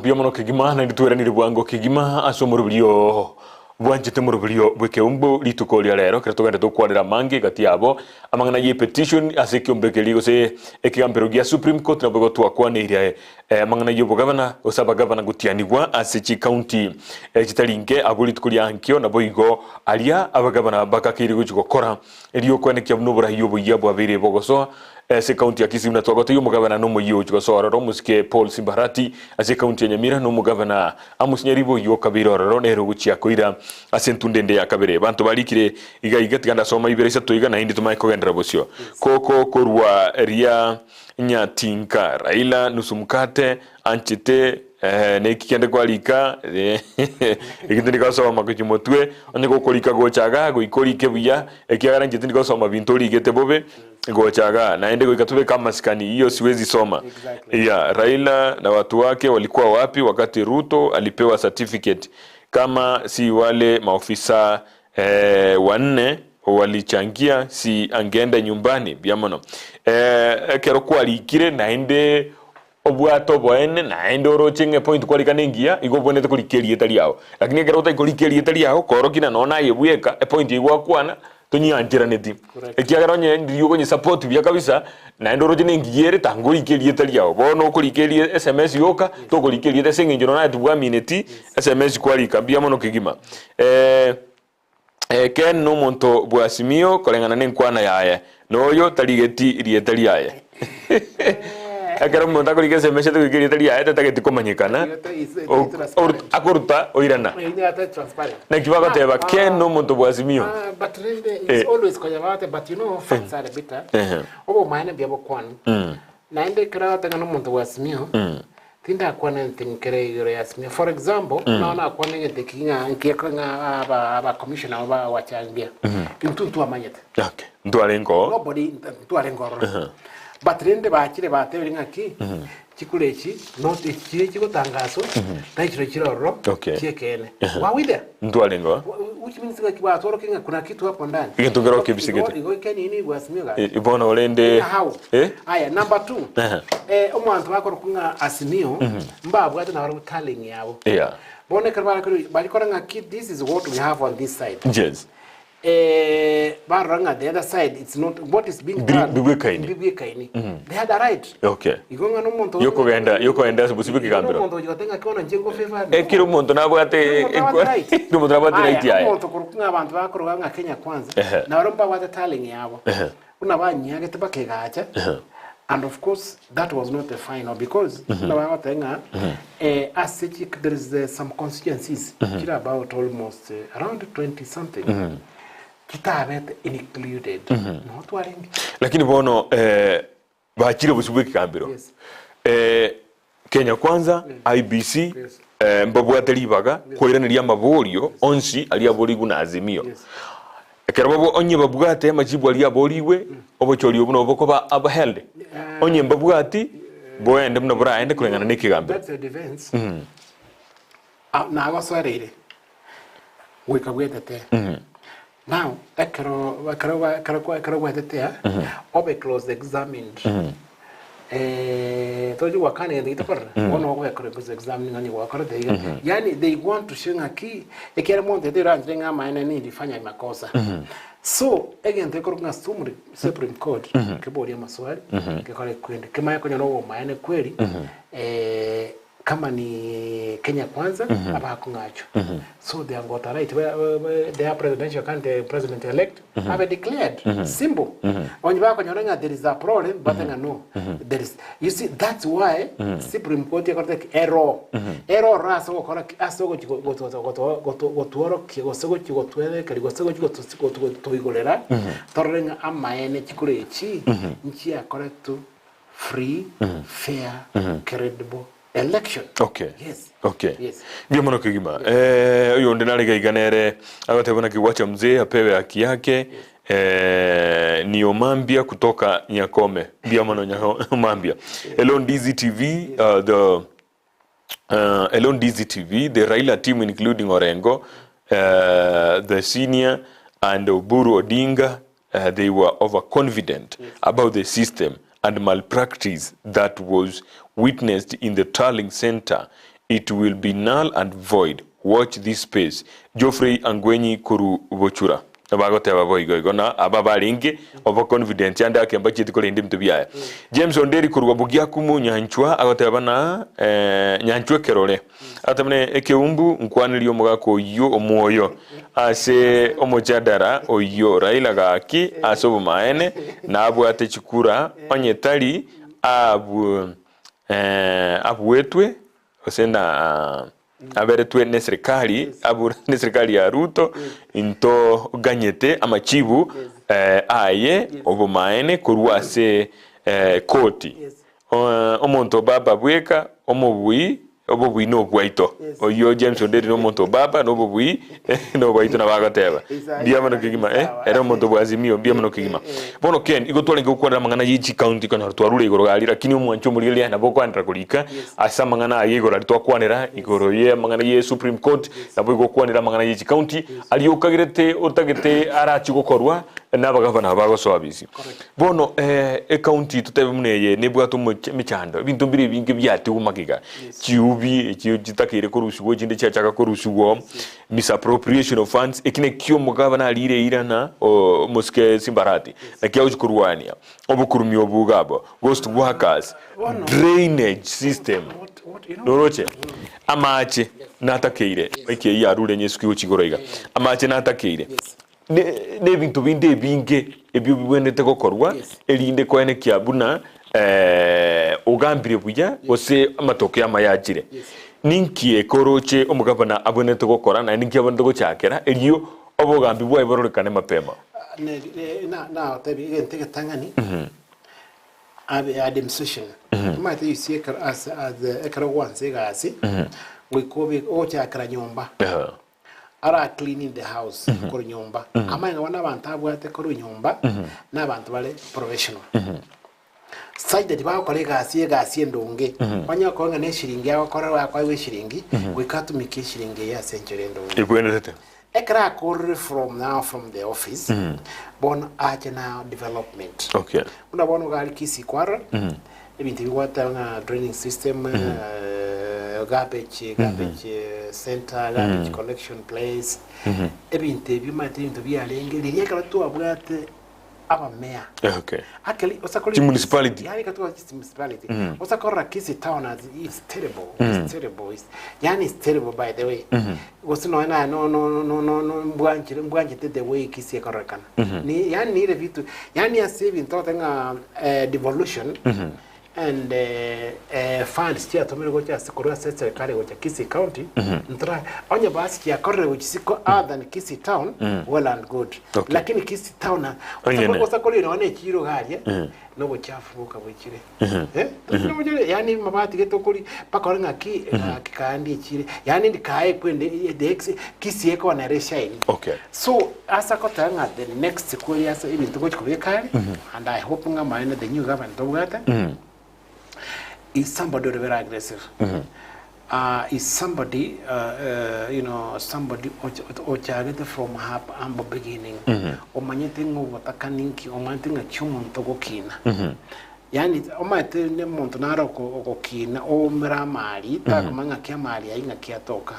[SPEAKER 1] Biamono kigima na nditwera ni rwango kigima asomurubyo bwanjite mu rubulio bw'Ekeumbu rituko ria rero kira tugende tukwarira mangi gati yabo amang'ana ye petition ase Ekeumbu gose ekigambiro gia Supreme Court na bwo twakwanire amang'ana ye bugavana osaba gavana gutianigwa ase chi county chitaringe abuli tukuria ankio na boigo alia abagavana bakakiri gukora elio kwanekya bunubura yobo yabo abire bogoso ase county ya Kisumu na twagote yo mugavana no muyo chigosora ro musike Paul Simbarati ase county ya Nyamira no mugavana amusinyaribo yo kabiro ro nero guchia koira ase ntundende ya kabere bantu barikire iga tiganda soma ibere se toiga na indi tumaiko gendera bosio koko korwa ria nyatinka Raila nusumkate anchite ne kikende kwalika ikindi kasoma makujimotwe onye gokolika gochaga goikolike buya ekiagara njitindi kasoma bintu ligete bobe gochaga naende goikatube kama skani hiyo siwezi soma. Yeah, Raila na watu wake walikuwa wapi wakati Ruto alipewa certificate kama si wale maofisa wanne walichangia si angeenda nyumbani biamono kero kwa likire naende obwato boene naende orochinge point kwa likanengia igobonete kulikeri etali yao lakini kero utaikolikeri etali yao korokina nona yebueka point igwa kwana tonyanjira neti ekiagaronye ndiyo konye support bya kabisa naende orochinge ngiere tangolikeri etali yao bono kulikeri SMS yoka to kulikeri ete senge njino na tubwa mineti SMS kwa likambia mono kigima ken no monto bwasimio kolengana nenkwana yaye noyo taligeti rietali yaye akara monta kolike SMS to kigeri etali yaye tatageti komanyekana akoruta oirana na kibaga teba ken no monto bwasimio
[SPEAKER 2] but really it's always konyavate but you know facts are bitter obo maana biabo kwan naende kra tanga no monto bwasimio tinda kwana tinkere yore yasmia for example naona kwana ngete kinga nkekanga aba commissioner aba wachambia intuntu amanyete
[SPEAKER 1] okay ntwarengo
[SPEAKER 2] nobody ntwarengo but rende bakire batebe ngaki chikulechi not chire chikotangaso taichiro chiroro chekene wa wither
[SPEAKER 1] ntwarengo
[SPEAKER 2] which means ngaki batoro kinga kuna kitu hapo ndani
[SPEAKER 1] kintu ngero kibisigete
[SPEAKER 2] igo kenini bwasimio ga
[SPEAKER 1] ibona olende
[SPEAKER 2] aya number 2 omwantu bakoro kunga asimio mbabwa ate na telling yabo bone karba balikora ngaki this is what we have on this side
[SPEAKER 1] yes
[SPEAKER 2] baranga the other side it's not what is being done bibikaini they had a right igonga no monto
[SPEAKER 1] yoko enda busibiki kambero
[SPEAKER 2] monto yotenga kona njengo favor
[SPEAKER 1] kiro monto nabo ate ndo monto nabo right ya
[SPEAKER 2] monto kurukunga abantu bakoro nga Kenya kwanza na romba wata telling yabo una banyage tebakega and of course that was not the final because as such there is some constituencies about almost around 20 something kitabet included not worrying
[SPEAKER 1] lakini bono bachire busubiki kambiro Kenya kwanza IBC mbabwatelibaga koiraniria maborio onsi aliaboligu na azimio kerabo onye babwate majibu aliaboliwe obochori obuno bokoba abahelde onye mbabwati boende mno bra ende kurengana nikigambe
[SPEAKER 2] that's the defense na agoswarire wikagwetete now karo wetete obe close examined toju wakane ndito par ono kwa close examining ani wakara de yani they want to show ngaki ekera monte de range ngama ene ni difanya makosa so again they korunga Supreme Court kebodi ya maswali kekale kwende kama yako nyono maana kweli kama ni Kenya kwanza abako ngacho so they have got a right their presidential candidate president elect have declared simple onye bako nyono there is a problem but no there is you see that's why Supreme Court yakote error raso gukora asogo gotoro kigosogo kigotwele kaligosogo kigotwigorera torenga amaene kikurechi nchi ya correct free fair credible election.
[SPEAKER 1] Yes. Bia mono kigima. Uyo ndinali gaiganere agatebona kiwacha mzee apewe haki yake. Ni Omambia kutoka Nyakome. Bia mono Omambia. Elon Ndizi TV Elon Ndizi TV, the Raila team including Orengo, the senior and Oburu Odinga, they were overconfident about the system and malpractice that was witnessed in the Tarling Center. It will be null and void watch this space. Geoffrey Angwenyi kuru bochura abagoteba boigo na ababaringe oba confident yanda akemba chiti kole ndi mtubia James Onderi kuru Bugia kumu nyanchwa agoteba na nyanchwe kerole atamne Ekeumbu nkwanilio mugako yo Omwoyo ase omojadara oyo Raila gaki asobo maene na abwate chikura onyetali abuetwe osena aberetwe ne serikali ne serikali ya Ruto into ganyete amachibu aye obumaene kurwase koti omonto baba bweka omobui obobui no bwaito oyo James Onderi no monto baba no bobui no bwaito na bagoteba bia mano kigima era monto bwazimio bia mano kigima bono ken igotwale ngokwana mangana yichi county kana twarure igoro gali lakini umwancho muri na boko andra kulika asa mangana yigoro twakwanira igoro ye mangana ye Supreme Court na bwo igokwanira mangana yichi county aliyokagirete otagete arachi gokorwa na bagavana bagosobabisi bono county tutebe muneye nebwato michando bintu biri bingi byati umagiga chiubi chitakire korusugo jinde chachaka korusugo misappropriation of funds ekine kyo mugavana alire irana moske simbarati na kyo kurwania obukurumi obugabo ghost workers drainage system noroche amache natakeire eke yarure nyesuki ochigoroiga amache natakeire ne bintu binde binge ebyo bibwenete gokorwa elinde kwene kyabuna ogambire buya ose amatoke amayagire ninkie koroche omugabana abonete gokora na ninkie abonete gochakera eliyo obogambi bwa ibororikane mapema
[SPEAKER 2] na tabi igente tangani administration might you see as the ekara once gasi we kobe ochakara nyumba ara cleaning the house koro nyumba amanga wana abantu abwate koro nyumba n'abantu bale professional side that ba kolega gasi ndonge banya ko ngane shiringi akora wakwa we shiringi we katu miki shiringi ya century ndonge
[SPEAKER 1] ibwenete
[SPEAKER 2] ekra kor from the office bon agena development
[SPEAKER 1] okay
[SPEAKER 2] unabona gali kisi kwara ebintu biwata na draining system garbage center garbage collection place ebintu bimate byalenge liyeka batu abwate aba mayor
[SPEAKER 1] okay
[SPEAKER 2] akeli osakoli
[SPEAKER 1] municipality
[SPEAKER 2] yani katwa municipality osakora kisi town as it's terrible it's terrible it's terrible by the way wasino na no mbwanje the way kisi yakorekana ni yani ile vitu yani ya saving totenga devolution and funds tia tomero gocha sikoro setse kare gocha Kisi County ntra onye basi ya korre which siko other than Kisi Town well and good lakini Kisi Town osakoli no ne chiro gaje no bochafu kabukire yani mabati getokoli pakorenga kandi chire yani ndikae kwende dex Kisi eko na reshine
[SPEAKER 1] okay
[SPEAKER 2] so asa kotanga the next years ibintu gochikubekare and I hope ngama the new government tobwata is somebody very aggressive. Is somebody, somebody ochagete from humble beginning. Omanyetingo watakaninki, omanyetinga chumunto gokina. Yani omate ne montonara gokina o miramari takamanga kiamari ainga kiatoka.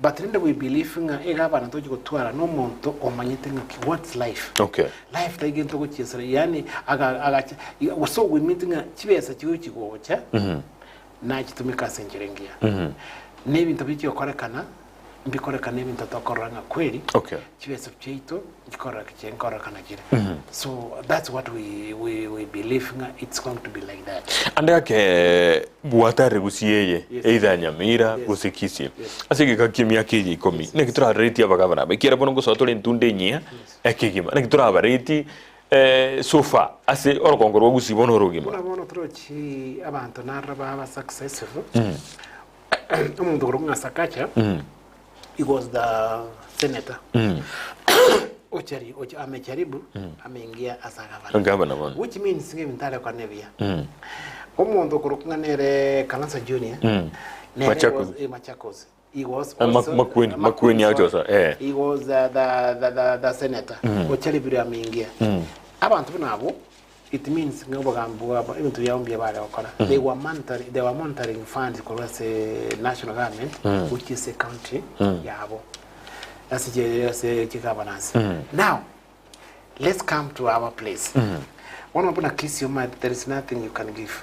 [SPEAKER 2] But then we believe nga egaba natoji gotwara no monto omanyetinga what's life.
[SPEAKER 1] Okay.
[SPEAKER 2] Life tagento gochesera yani aga so we meeting chibesa chiuchi gocha. Na chitumika senjerengia. Nebintu bicho korekana mbikorekana ebintu tokoranga kweli.
[SPEAKER 1] Okay.
[SPEAKER 2] Chibesa chito chikorekana kire. So that's what we believe it's going to be like that.
[SPEAKER 1] Andake buatare gusiyeye either nyamira gusikisi. Asige kakimya kiji komi. Nekitura reti abagabana. Bekira bono gusotole ntunde nyia ekigima. Nekitura bareti sofa ase orokongoro gusibono rogima.
[SPEAKER 2] Bono trochi abantu naraba successful. Umuntu gorunga sakacha. He was the senator. Ochi amecharibu ameingia as a governor. Which means ngi mtale kwa nevia. Omuntu gorunga nere Kalansa Junior. Machakos. He was also
[SPEAKER 1] Makueni ajosa
[SPEAKER 2] he was the senator. Ocharibu ameingia. Abantu nabo it means ngobo gambua even to yaumbia bale okora they were monitoring funds across a national government which is a country yabo that's a governance. Now let's come to our place. One of the kiss you might there is nothing you can give.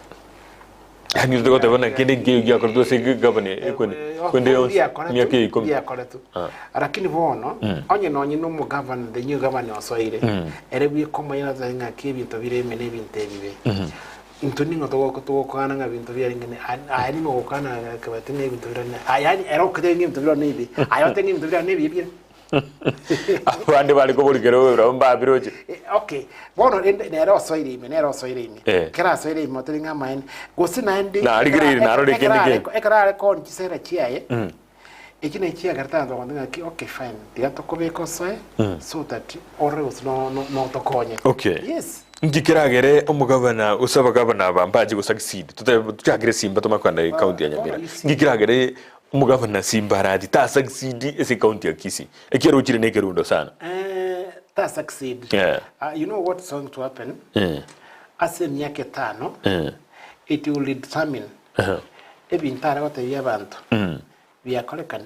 [SPEAKER 1] And you got one kidding you got to say good governor when they are
[SPEAKER 2] lakini vono onye no nyino mu governor the new governor osoire ere bi komoyana zanga kibinto bire mene bintebibe intuningo to kana nga binto bire ngene ari no kana kabatine binto bire ayani ero kete binto bire nibi ayo tengi binto bire nibi bire
[SPEAKER 1] abandi bali ko bulikero uramba biroje
[SPEAKER 2] okay vono nero osoire ime kera osoire ime motolinga mine gosina ndi
[SPEAKER 1] na aligire na rode kende
[SPEAKER 2] ekara ko ntisera chiaye ekine chia gartando kwandinga ki okay fine digato kobeko so that always no tokonye
[SPEAKER 1] okay
[SPEAKER 2] yes
[SPEAKER 1] ngikiragere omugabana usaba gabana bambaje go succeed tutagire simba tomakwanda county ya Nyamira ngikiragere umugabana simba radi ta succeed ese county ya Kisii ekero chire ne kerundo sana
[SPEAKER 2] ta succeed you know what's going to happen ase myaka 5 it will determine ebintara gote yabantu we are collecting.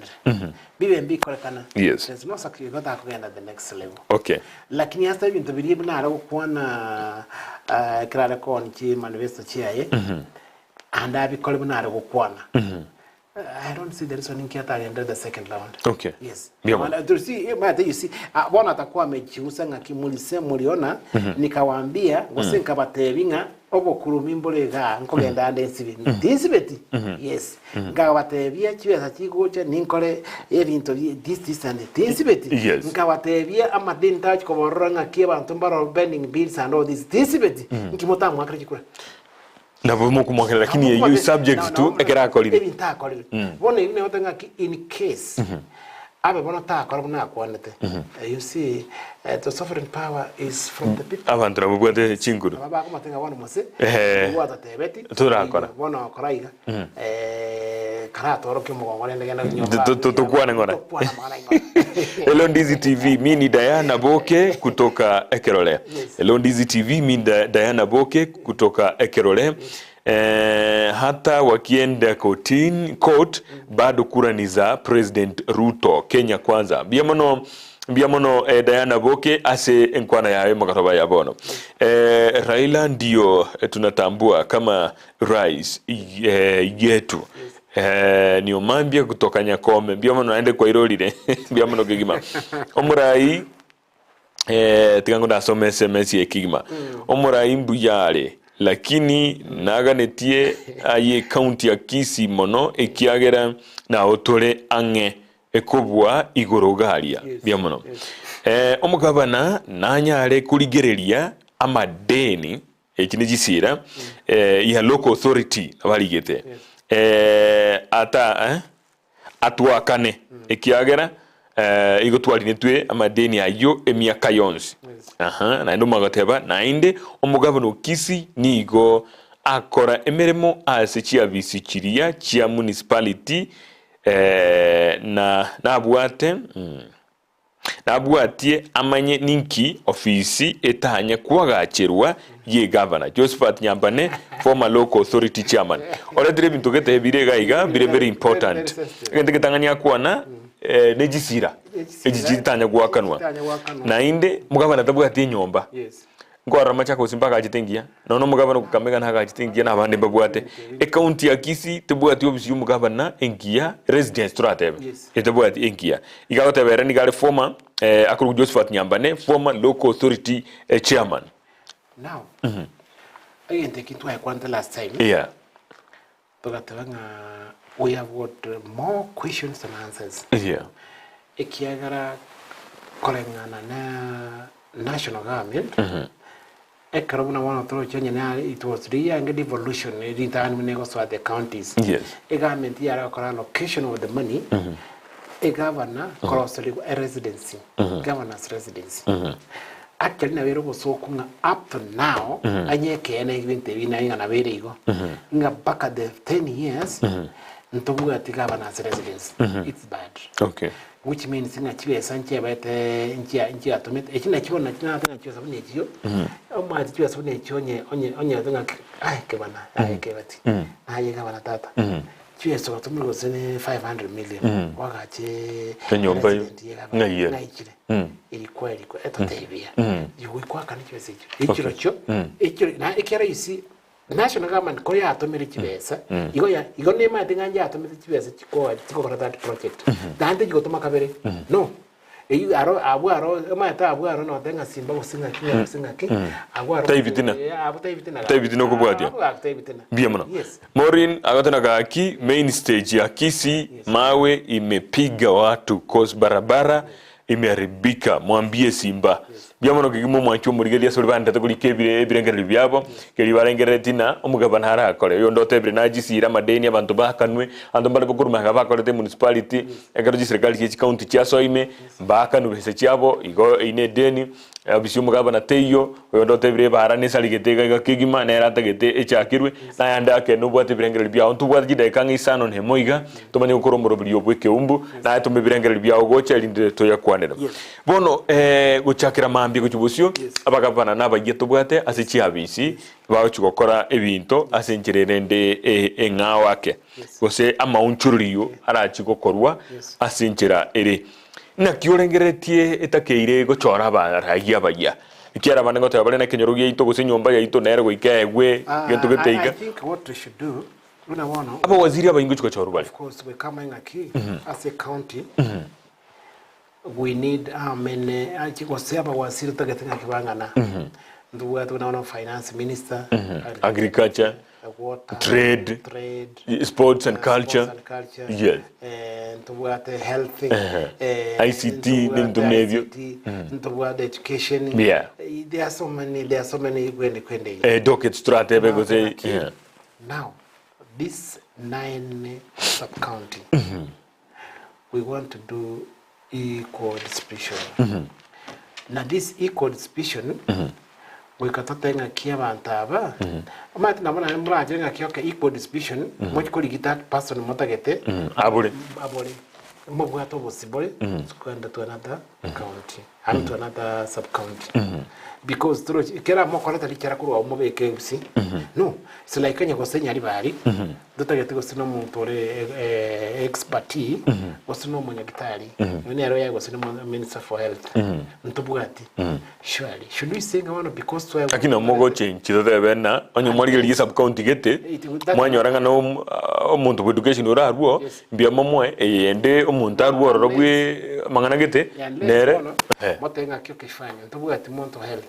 [SPEAKER 2] Bibe collecting.
[SPEAKER 1] Yes.
[SPEAKER 2] There's no success got to go at the next level.
[SPEAKER 1] Okay.
[SPEAKER 2] Lakini hasta hivi ntabiribu na arago kuona kirara ko nchi manifesto chiaye. And abi kolbu na arago kuona. I don't see there is one kiata under the second round.
[SPEAKER 1] Okay.
[SPEAKER 2] Yes.
[SPEAKER 1] Yeah.
[SPEAKER 2] You see, bona atakuwa amechiusa ngakimulise muliona nikawaambia gosenka batebinga obokurumimbolega nkogenda ndesibi disibeti yes ngabatebia chiweza chigucha ninkole ebintu this and disibeti ngabatebia amadinta chikoboranga kibantu mbaro bending bills and all this disibeti nkimotamwa akachikura
[SPEAKER 1] na bomo kumwakala lakini you subject to ekera kolide
[SPEAKER 2] ebinta akolide bona ibine otanga in case abe bona ta akora bona akwanete you see the sovereign power is from the people
[SPEAKER 1] abantu nabugwate chinguru
[SPEAKER 2] baba ko matenga bona mose wata tebeti
[SPEAKER 1] turakora
[SPEAKER 2] bona koraiga kara toroke mugongole ndegenda nyumba
[SPEAKER 1] tukwana ngona Hello Ndizi TV mimi Diana Boke kutoka Ekerole. Hello Ndizi TV mimi Diana Boke kutoka Ekerole. Hata wakienda court bado kura ni za President Ruto Kenya kwanza. Biamono Diana Boke ase enkwana yawe makatoba ya bono. Raila ndio tunatambua kama rais yetu. Ni omambia kutoka Nyakome biamono aende kwa irolire biamono kigima omurai tigango nasome SMS ekigima omurai mbuyale lakini naganetie aye county ya Kisii mono ekiagera na otore ange ekobwa igorogalia biamono omugabana nanyale kuligereria amadeni ekinejisira ya local authority abaligete atuakane ekiagera igotwari twe amadeni ayo emiaka yonse na ndo magateba nainde omugabano Kisii nigo akora emeremo asechia visichiria chia municipality nabwatie amanye ninki ofisi etanya kwagacherwa ye governor Josephat Nyambane former local authority chairman already bintu gete birega iga bire very important ngende ketangania kwana nejisira ejitanya gwakanwa na inde mugabana tabwatie nyomba ngora machako simpaka ajitengia nono mugabana kukamega na ajitengia na bande babwate county ya Kisii tebwati obisi mugabana engia residence turatebe etebwati engia igagotebera ni gale former akuru Josephat Nyambane former local authority chairman
[SPEAKER 2] now I think it was one the last time we have got more questions and answers ekiagara kolengana na national government ekarabuna wana toro chenye it was the young devolution return when go to the counties a government here akora location of the money a governor cross a residency governor's residency actually na wero so kunga up to now anye kene ibinte bina inga na wero igo nga back at the 10 years ntobuga governance residence. It's bad.
[SPEAKER 1] Okay.
[SPEAKER 2] Which means nga chiwe sanche bete nchi atomete ekina kibona kina tena chiwe sabuni ekiyo oma chiwe sabuni ekiyo onye tena kebana kebati aye kabana tata chiwe so tumiro sene 500 million wakache
[SPEAKER 1] nyomba yo ngayira
[SPEAKER 2] ilikuwa etatebia yuko kana chiwe sekiyo ekiro na ekera isi national government ko ya tomere kibesa igo nema tinganja atomere kibesa chiko that project dande jigo toma kabere no eyu aro mata aro no tenga simba usinga ki aro
[SPEAKER 1] taibitina ko bwatia bia mno Maureen agatana gaki main stage ya Kisii mawe imepiga watu cause barabara imeharibika mwambie Simba byamono kigimo mwancho murigelia sori banda takulikebire birengere byabo keri barengeretina omugabana harakore yo ndotebre najisira madeni abantu bakanwe ando mbale bokuruma bakore te municipality egaro gisirikali ki county kya soime bakanwe hese cyabo igo ine deni abisyo mugabana teyo yo ndotebre barane saligete gakigima na eratagete echakirwe na yanda ke no bwate birengere byabo ntubwate gidaikangi sano nhemoiga tumanye ukoromoro byo bwekeumbu na atume birengere byabo gocha linde to yakwanera bono guchakira mambi kuchubusyo abagabana nabagiye bwate asichi abisi bawuchukokora ebinto asenchererende engao ake gose amaunchuriyo arachikokorwa asenchera ere nakiorengeretie etakeire gochora baragia baya ikiara banengo tabale na kenyorugia ito gose nyomba ya ito nere goikegwe gento geteiga.
[SPEAKER 2] I think what we should do
[SPEAKER 1] aba waziri abaingo chikochorwa
[SPEAKER 2] of course we come in as a county we need many chikoseba waziri tagetenga kibangana nduwa tunaona finance minister
[SPEAKER 1] agriculture
[SPEAKER 2] water,
[SPEAKER 1] trade, sports and culture. Yes.
[SPEAKER 2] And toward health,
[SPEAKER 1] ICT,
[SPEAKER 2] toward education.
[SPEAKER 1] Yeah.
[SPEAKER 2] There are so many
[SPEAKER 1] docket strata because
[SPEAKER 2] now this 9 sub-county we want to do equal distribution. Now this equal distribution we katatenga kia bantaba amati nabona mbraje nga kioka equal distribution mochi koli that person motagete
[SPEAKER 1] abule
[SPEAKER 2] mbogwato bosibole kwenda to another county and to another sub county because through kera mokoleta lichara kuru wa mobeke usi no so like kenya kosenya ali bari dotagete gosino mutore expertise gosino munyagitari none aro yago gosino minister for health ntubugati surely should we say one because to
[SPEAKER 1] akina mogo change totebena onyo mwali sub county gete mwanyoranga no omuntu education oraruo mbia momwe ende omuntu aruo robwe mangana gete nere
[SPEAKER 2] motenga kyo kifanya ntubugati monto health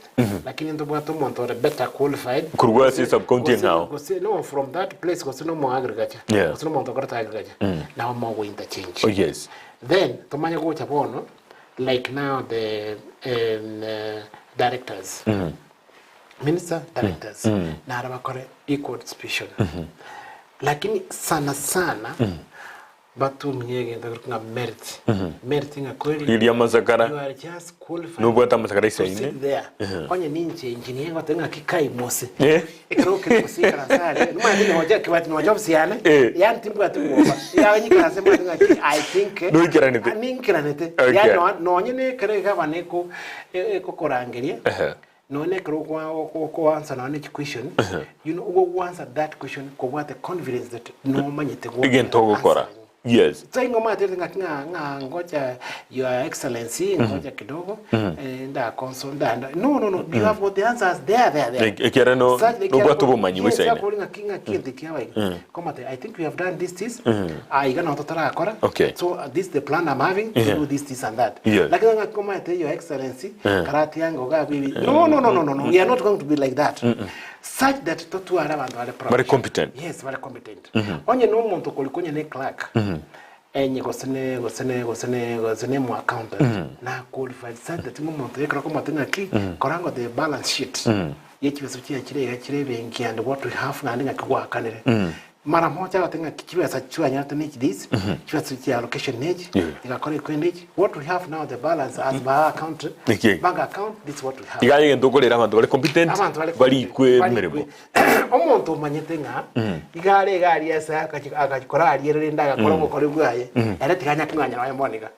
[SPEAKER 2] lakini ntubugati monto better qualified
[SPEAKER 1] kurwa si sub county now
[SPEAKER 2] no from that place gosino mo agriculture gosino monto korta agriculture now mo go interchange.
[SPEAKER 1] Oh yes.
[SPEAKER 2] Then tomanya go chapono like now the directors minister directors na arabakore equal distribution lakini sana batu mnyege ndakurunga merit nga kweli
[SPEAKER 1] ili amasakara
[SPEAKER 2] you are just qualified
[SPEAKER 1] no bota amasakara isaine
[SPEAKER 2] onye ninche engineer ngotenga kikai mose ekero kekusika sale numa ndine hoja kwati no job siane yani timbu atuwa ya nyika nasema tenga I think
[SPEAKER 1] no ikiranete
[SPEAKER 2] ninkiranete ya no nyine kere gabaneko ekokorangeria none kero kwa answer na next question you know go answer that question ko what the confidence that no manyete go
[SPEAKER 1] again togo kora. Yes.
[SPEAKER 2] Tsaingo matete nga ngoja your excellency ngoja kidogo nda console nda no you have got the answers there
[SPEAKER 1] ekera no bwatu bomanyi wisaine
[SPEAKER 2] yes akolinga kinga kindi kiabai komate I think we have done this igana totara akora so this the plan I'm having to do this and that lakini nga komate your excellency karati yango ga bibi no we are not going to be like that such that totu ara bantu ale
[SPEAKER 1] very competent.
[SPEAKER 2] Yes, very competent. Onye no muntu kolikonye ne clerk enye gosene mu accountant na qualified such that muntu yekra ko matenga ki korango the balance sheet yechibeso chia chire benki and what we have na ndinga kwa kanere mara moja watenga kichwa sa chua nyata nichi this chua sa allocation nichi ikakore kwendichi what we have now the balance as bank account this is what we have
[SPEAKER 1] igaye ndokolera abantu bali competent bali kwe mirimo
[SPEAKER 2] omuntu manyetenga igare gari esa akakora ariyere ndaga kora gukora bwaye era tiganya kunganya nawe monika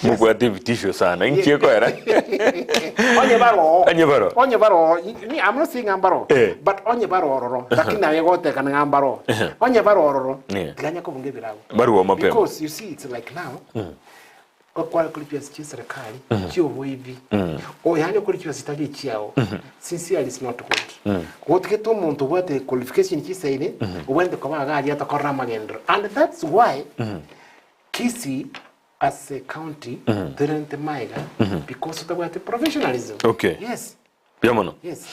[SPEAKER 1] muko activity sana inchi ko era onye baro ni I'm not saying ambaro but onye baro ororo lakini nawe gote kana ngambaro onye baro ororo tiganya ko bunge birago baro mapema
[SPEAKER 2] because you see it's like now kwa kulipia serikali sio hivi yani kulipia sitaki chiao sincerely is not good wote to muntu wote qualification chisaine uende kwa gari atakora magendo and that's why Kisii as a county didn't maiga because of the professionalism.
[SPEAKER 1] Okay.
[SPEAKER 2] Yes.
[SPEAKER 1] Biamono.
[SPEAKER 2] Yes.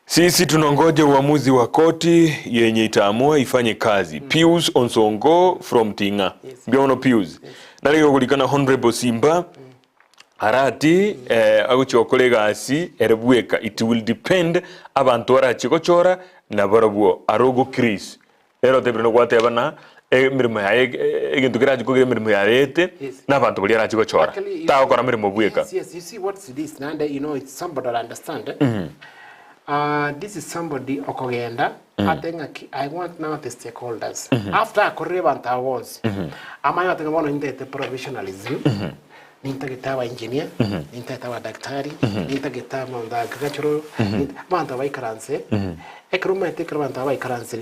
[SPEAKER 1] Sisi tunangoja uamuzi wa koti yenye itaamua ifanye kazi. Pius Onsongo from Tinga.
[SPEAKER 2] Yes.
[SPEAKER 1] Biamono Pius. Yes. Nalego kulikana Honorable Simba arati aguchokolega asi erebueka it will depend abantu arachikochora na barabwo arogo Chris. Ero tebrino kwatebana mirimo ya egintu kiraje kugira mirimo ya lete n'abantu bali araje gochora tawo kora mirimo bweka.
[SPEAKER 2] Yes, you see what's this and you know it's somebody that understand this is somebody okogenda I think I want now the stakeholders after akorrebanta awards amayo atenga bono indete professionalism nintagetawa engineer nintagetawa daktari nintagetawa agricultural banta baikaranse ekruma etekrabanta baikaranse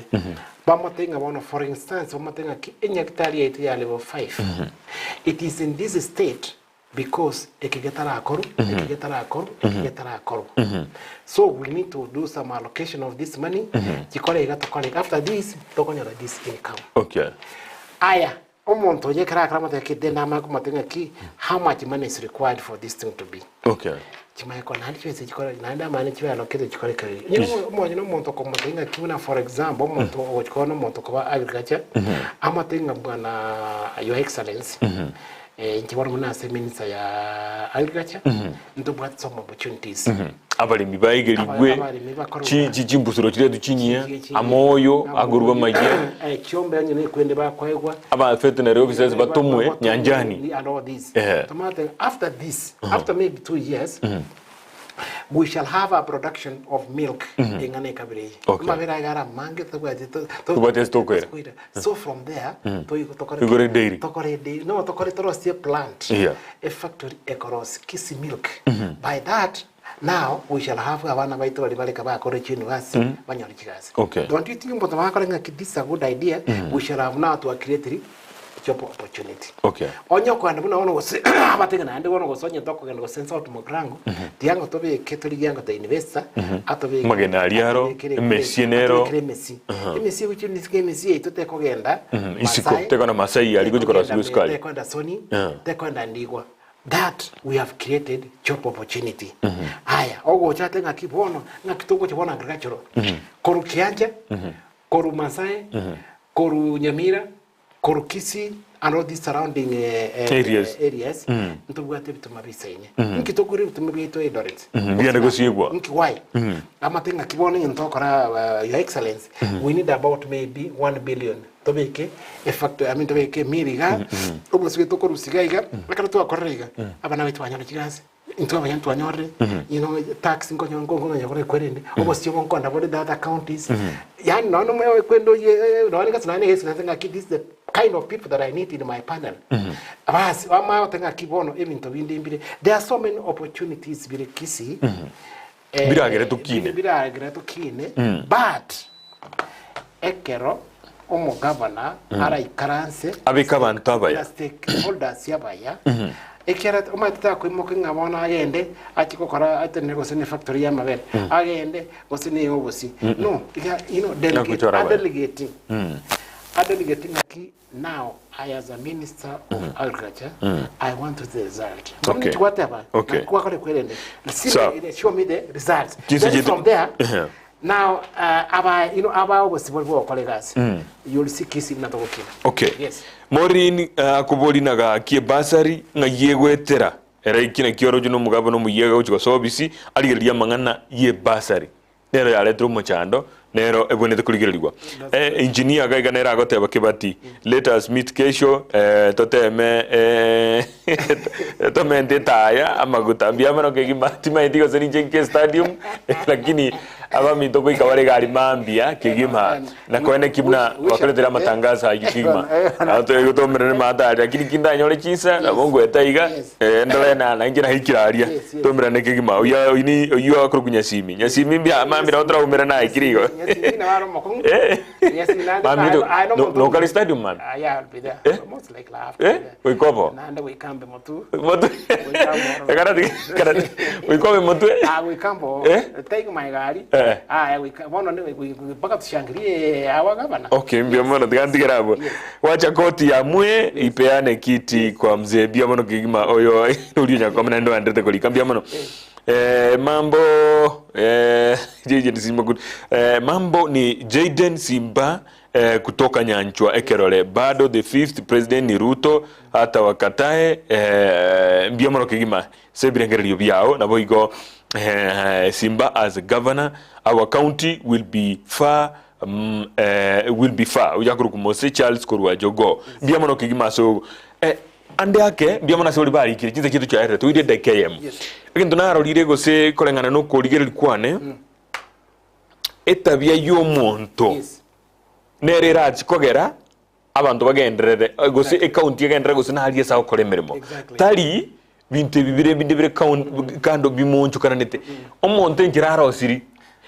[SPEAKER 2] bamatenga bono for instance bamatenga enyactari yetu ya level 5 it is in this state because ekigetara akoru so we need to do some allocation of this money chikole igatokole after this tokonyora this income.
[SPEAKER 1] Okay.
[SPEAKER 2] Aya omuntu yekara kramata kidena makumatenga ki how much money is required for this thing to be.
[SPEAKER 1] Okay.
[SPEAKER 2] Chimaya kona halichweze chikole naenda mane chiwe allocate chikole kare nyine omuntu komatenga kibuna for example omuntu ochikono omuntu kwa agriculture amatenga bwana your excellence nchibona munase minister ya agriculture ntobwat some opportunities
[SPEAKER 1] abali mibayigeligwe chimbusuro kire duchinyia Omwoyo aguruba magia
[SPEAKER 2] chiombe anyene kwende bakwegwa
[SPEAKER 1] aba veterinary officers batomwe nyanjani
[SPEAKER 2] and all this after this after maybe 2 years we shall have a production of milk in Anekabri. Mavera gara mange so from there
[SPEAKER 1] tokore dairy
[SPEAKER 2] no tokore torostia plant a factory ecoros Kisii milk by that now we shall have abana baito bali kaba kore university banyori kigazi. Don't you think mboto bakora this is a good idea we shall have now to create job opportunity.
[SPEAKER 1] Okay.
[SPEAKER 2] Onyo kwanda muna ono gose abatega na ande wono gosonye toko gendo sense out mogrango diango tobe ketoli giango ta investor atobe
[SPEAKER 1] magena aliaro mesienero
[SPEAKER 2] mesi wichi nisike mesi itote kogenda
[SPEAKER 1] isiko teko na Masai ali kujikora suskali
[SPEAKER 2] teko nda Sony teko nda Ndigwa that we have created job opportunity. Aya ogo chatenga kibono na kitoko chibona agriculture koru Kianja koru Masai koru Nyamira koru Kisii and all these surrounding areas ntubwate bitumabisenye nkitokuri bitumabito Eldoret
[SPEAKER 1] bia negosiegwa
[SPEAKER 2] nkiwai amatenga kibone ntokora your excellence we need about maybe 1 billion tobeke effect I mean tobeke miriga oboswe tokoru sigaiga akana to akorrega abana bitu banyana kigazi into abanyantu banyore you know tax nkonyo yakore kwerende obosyo bonkonda bode data counties yani no mwe kwendo ye no nika sanane hesi natenga ki this the kind of people that I need in my panel abasi ama tenga kibono ebintu bindi mbire there are so many opportunities bire Kisii
[SPEAKER 1] biragere tukine
[SPEAKER 2] but ekero omugabana ara ikaranse
[SPEAKER 1] abika abantu abaya
[SPEAKER 2] stakeholders yabaya ekera omatata kwimoka ngabona agende akikokora atene gosene factory ya mabere agende gosene obosi no you know delegating now I as a minister of agriculture I want the result whatever kwa kole kwelende show me the results then from there now aba obosi bo colleagues you'll see Kisii na tokokina.
[SPEAKER 1] Okay.
[SPEAKER 2] Yes.
[SPEAKER 1] Morin akubolinaga kie basari nga yegwetera era ikina kioro juno mugabo no muyega uchiko sobisi aligeria mangana ye basari nero ya letro mochando nero ebonete kuligirirwa engineer gaiga nera agoteba kibati let us meet kesho toteme tomente taya amaguta biamano kegima tima ndigo zeni stadium lakini abami to boika wale gari mambia kegima na kwene kimna wakoletera matangazo ayikigima auto yotomere mata lakini kinda nyole chisa na bongo etaiga ndole na ingira hikiraria tomera ne kegima uya ini uyu akurugunya simi nyasimi bia mambira otra umera na ikirigo no kali stadium man
[SPEAKER 2] yeah, I'll be there most likely
[SPEAKER 1] we kopo
[SPEAKER 2] nanda we kambe motu
[SPEAKER 1] kana we kopo motu
[SPEAKER 2] we kambo take my gari we bono we baka tushangilie hawa gavana
[SPEAKER 1] okay mbia mono tigandigera hapo wacha koti ya mwe ipeane kiti kwa mzee bia mono kigima oyo uri nyako mna ndo andete kolika mbia mono mambo mambo ni Jaden Simba kutoka Nyanchwa Ekerole bado the 5th president ni Ruto hata wakatae mbiomono kigima sebirengererio byao na boigo Simba as a governor our county will be far ujakuru kumose Charles Korwa Jogo mbiomono kigima so ande yake mbiomono se olibari kire kinze kitu cha ereto ide DKM kintu narorire gose kolengana no koligere likwane etabia y'omuntu nerera kogera abantu bagenderere gose account yagendera gose nahaliye saho kore mirimo tali binte bibire kando bimunchu kananete omuntu ngirara osiri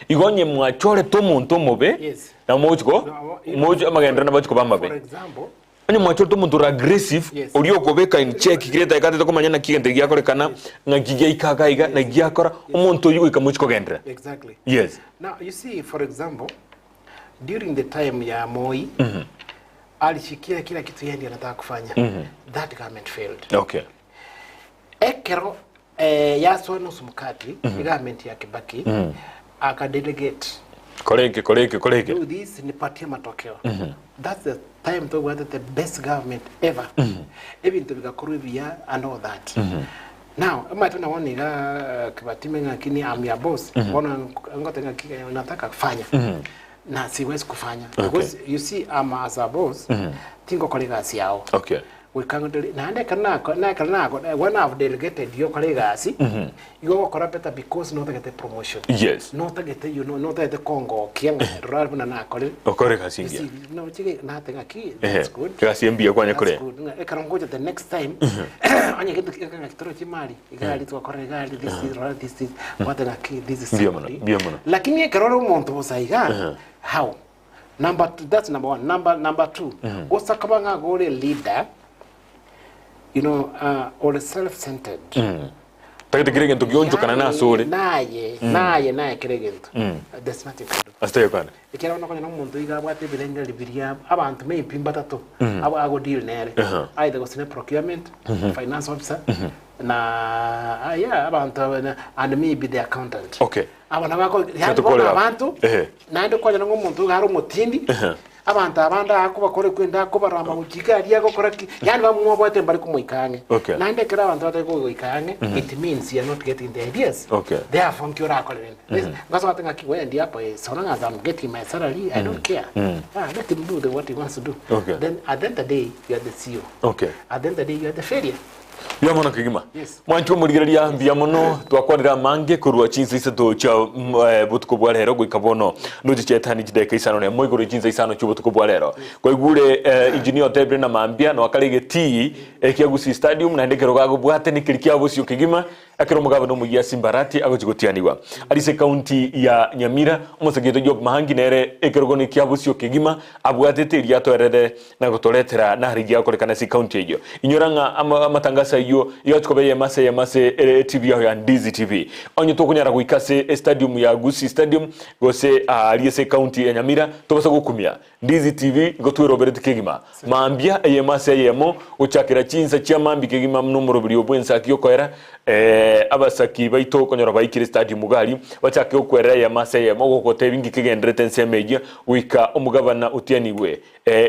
[SPEAKER 1] igonye mwachore to muntu mobe na mochuko mochu amagendera nabachuko bamabe
[SPEAKER 2] for example
[SPEAKER 1] onye mwachore to muntu aggressive uriyo kobeka in check kireta ikate to komanya na kigende giakorekana ngagiye ikagaiga na giakora omuntu yuko ikamuchuko gendera
[SPEAKER 2] exactly
[SPEAKER 1] yes
[SPEAKER 2] now you see for example during the time ya Moi alishikia kila kitu yeye ndiye anataka kufanya that government failed
[SPEAKER 1] okay
[SPEAKER 2] ekero yasona sumkati government ya Kibaki aka delegate
[SPEAKER 1] koleke
[SPEAKER 2] do this nipatie matokeo that's the time to we had the best government ever even to bigakorubia and all that now ama tuna woniga Kibati ngakini am ya boss bona ngotenga kika unataka kufanya na siwezi kufanya because you see I'm as a boss tingo colleagues yao
[SPEAKER 1] okay
[SPEAKER 2] we can na ande kana when I've delegated your colleagues you go correct because not get the promotion
[SPEAKER 1] yes
[SPEAKER 2] not get you know not get the Congo kianga rarbu na kole
[SPEAKER 1] okore kasingia
[SPEAKER 2] no chike na tenga ki that's good
[SPEAKER 1] kasi mbia kwanya kore
[SPEAKER 2] e kana ngoja the next time anya kitu kanga kitoro chimali igali to kore gali this is what the key this is
[SPEAKER 1] bia mono
[SPEAKER 2] lakini e karoro umuntu bosaiga how number 2 that's number 1 number 2 osakabanga gore leader you know all self-centered
[SPEAKER 1] takete kiregento gioncho kana na sore
[SPEAKER 2] naye kiregento that's nothing to do
[SPEAKER 1] astaye kana
[SPEAKER 2] ikira ona konya umuntu igabwate bilenge libiria abantu mepimba tato abo ago deal nere either go sine procurement finance officer na abantu and maybe the accountant
[SPEAKER 1] okay
[SPEAKER 2] abana bako abantu nando konya umuntu garo mutindi abantu abanda akubakore kwenda kubarama mukiga ariya gukora yani bamwobwate mbari kumuikange nande kira abantu batako ikange it means you are not getting the ideas therefore kiora akolene ngaso atenga kiwe ndi hapo sona as I'm getting my salary I don't care let him do what he wants to do then at the end of the day you are the CEO at the end of the day you are the failure
[SPEAKER 1] Biamono kigima. Mwancho murigereria biamono twakwanira mange kurwa chinza isato cha butuko bwa rero gwikabono nuji chetani jideka isano ne moiguru chinza isano chu butuko bwa rero. Kwa igure engineer Tebre na mambia no akalege ti ekiagusi stadium na ndekero gago bwate nikirikia busi ukigima akero mugabo no mugia Simbarati agojigotianiwa. Alise county ya Nyamira umusegeto job mahangi nere ekero ni kiabusi ukigima abwate te riato erede na gotoletera na harigia kolekana si county ejo. Inyoranga amatangasa iyo tukobeye mase TV ya Ndizi TV onye tokunyara guikase stadium ya Gusi stadium gose aliese county ya Nyamira tobasa gukumia Ndizi TV gotwe Robert Kegima mambia mase yemo uchakira chinsa chia mambi Kegima numero bili obwensa kiyokoera abasaki baito konyora baikire stadium gali bachake okwera mase yemo gokote bingi kigendrete nsemeje wika omugabana utianiwe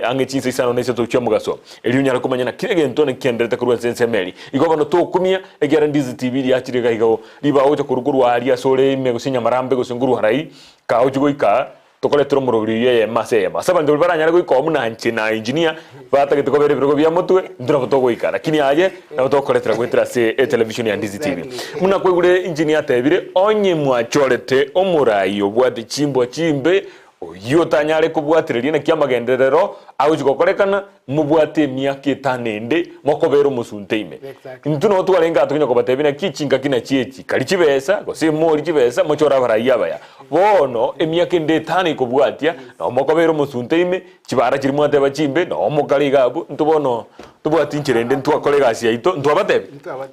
[SPEAKER 1] ange chinsa isano nese tochya mugaso eliunyara kumanya kirege ntone kiendrete kurwa nsemeli igobano to kumia egera Ndizi TV ya chirega igao liba oja kuruguru aria sore me gusinya marambe gusinguru harai ka ojugo ika tukoretero murubiri ye masema saba ndo baranyara gwiko na nchina engineer bata gitiko bere biro bya mutwe ndira botogo ikara lakini aje na botokoretera gwetera se television ya Ndizi TV muna kwegure engineer tebire onye mwachorete omurai obwate chimbe yotanyare kubwatireria na kiamagenderero au jikokorekana mubwate myaka 5 mokobero musunteime ntuno twarenga tukinya kobatebina kichinga kina chiechi kali chibesa gose mori chibesa mochora baraya baya bono emyaka 5 ikobwatia na mokobero musunteime chibara chiri mwate bachimbe no mokali gabu ntubono tubwati nchirende ntwakolega cia ito ntwabatebe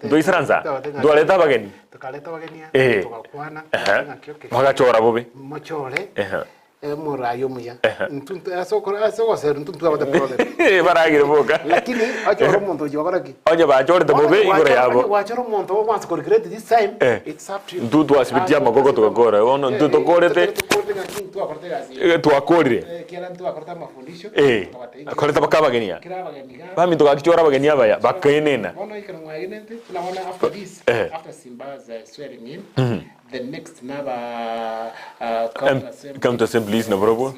[SPEAKER 1] ndoisaranza ndwaleta bageni
[SPEAKER 2] tukaleta bageni tukakwana
[SPEAKER 1] magachora bobe
[SPEAKER 2] mochore murayo muya ntuntu asoko ser ntuntu abata problem
[SPEAKER 1] baragire boka
[SPEAKER 2] lakini achoro muntu jibakoraki
[SPEAKER 1] onye bachore te bobe igore yabo
[SPEAKER 2] wachoro muntu wants to regret this time it's up to you
[SPEAKER 1] ntuntu asibitia magogo tukakora ono ntuntu korete twakorire
[SPEAKER 2] kila ntu akorta mafundisho
[SPEAKER 1] akoreta bakabagenia bami tukakichora bagenia baya bakaenena
[SPEAKER 2] ono ikana mwagenente tunaona after this after Simba's swearing in the next naba
[SPEAKER 1] counter assemblies na bravo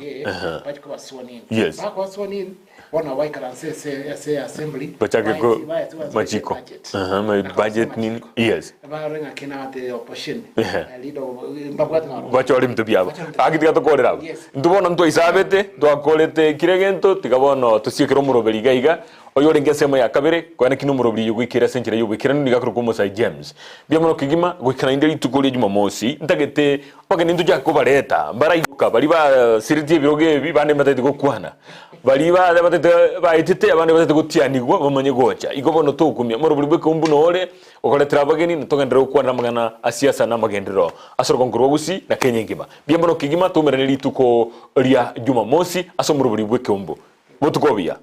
[SPEAKER 2] bachiko sworn in
[SPEAKER 1] yes
[SPEAKER 2] bako sworn in wana waikara say assembly
[SPEAKER 1] bachake ko machiko my budget nini yes
[SPEAKER 2] barenga kina the opposition lido mbagwata ngaro
[SPEAKER 1] bachori mtubiaba akitika tokorera ndubona ntwa isabete twakorete kiregento tikabono tusiekero muroberi gaiga oyo rengesemo ya kabere kwana kino murobiri yugwikira senjira yugwikira ndigakuru ko Musa James byamono kigima gwikana indeli tukuri Jumamosi ntagete bageni ntuja ko bareta barayuka bari ba siriti biroge bibande matete go kwana bari ba batete baitete abande batete gutianigwa bamanye gocha igobono tukumya murobiri bwekumbu nore okoletera bageni ntogendera ukwana magana asiasa na magendero asoro ngurwa gusi na Kenya ngima byamono kigima tumerane lituko ria Jumamosi aso murobiri bwekumbu mutukobia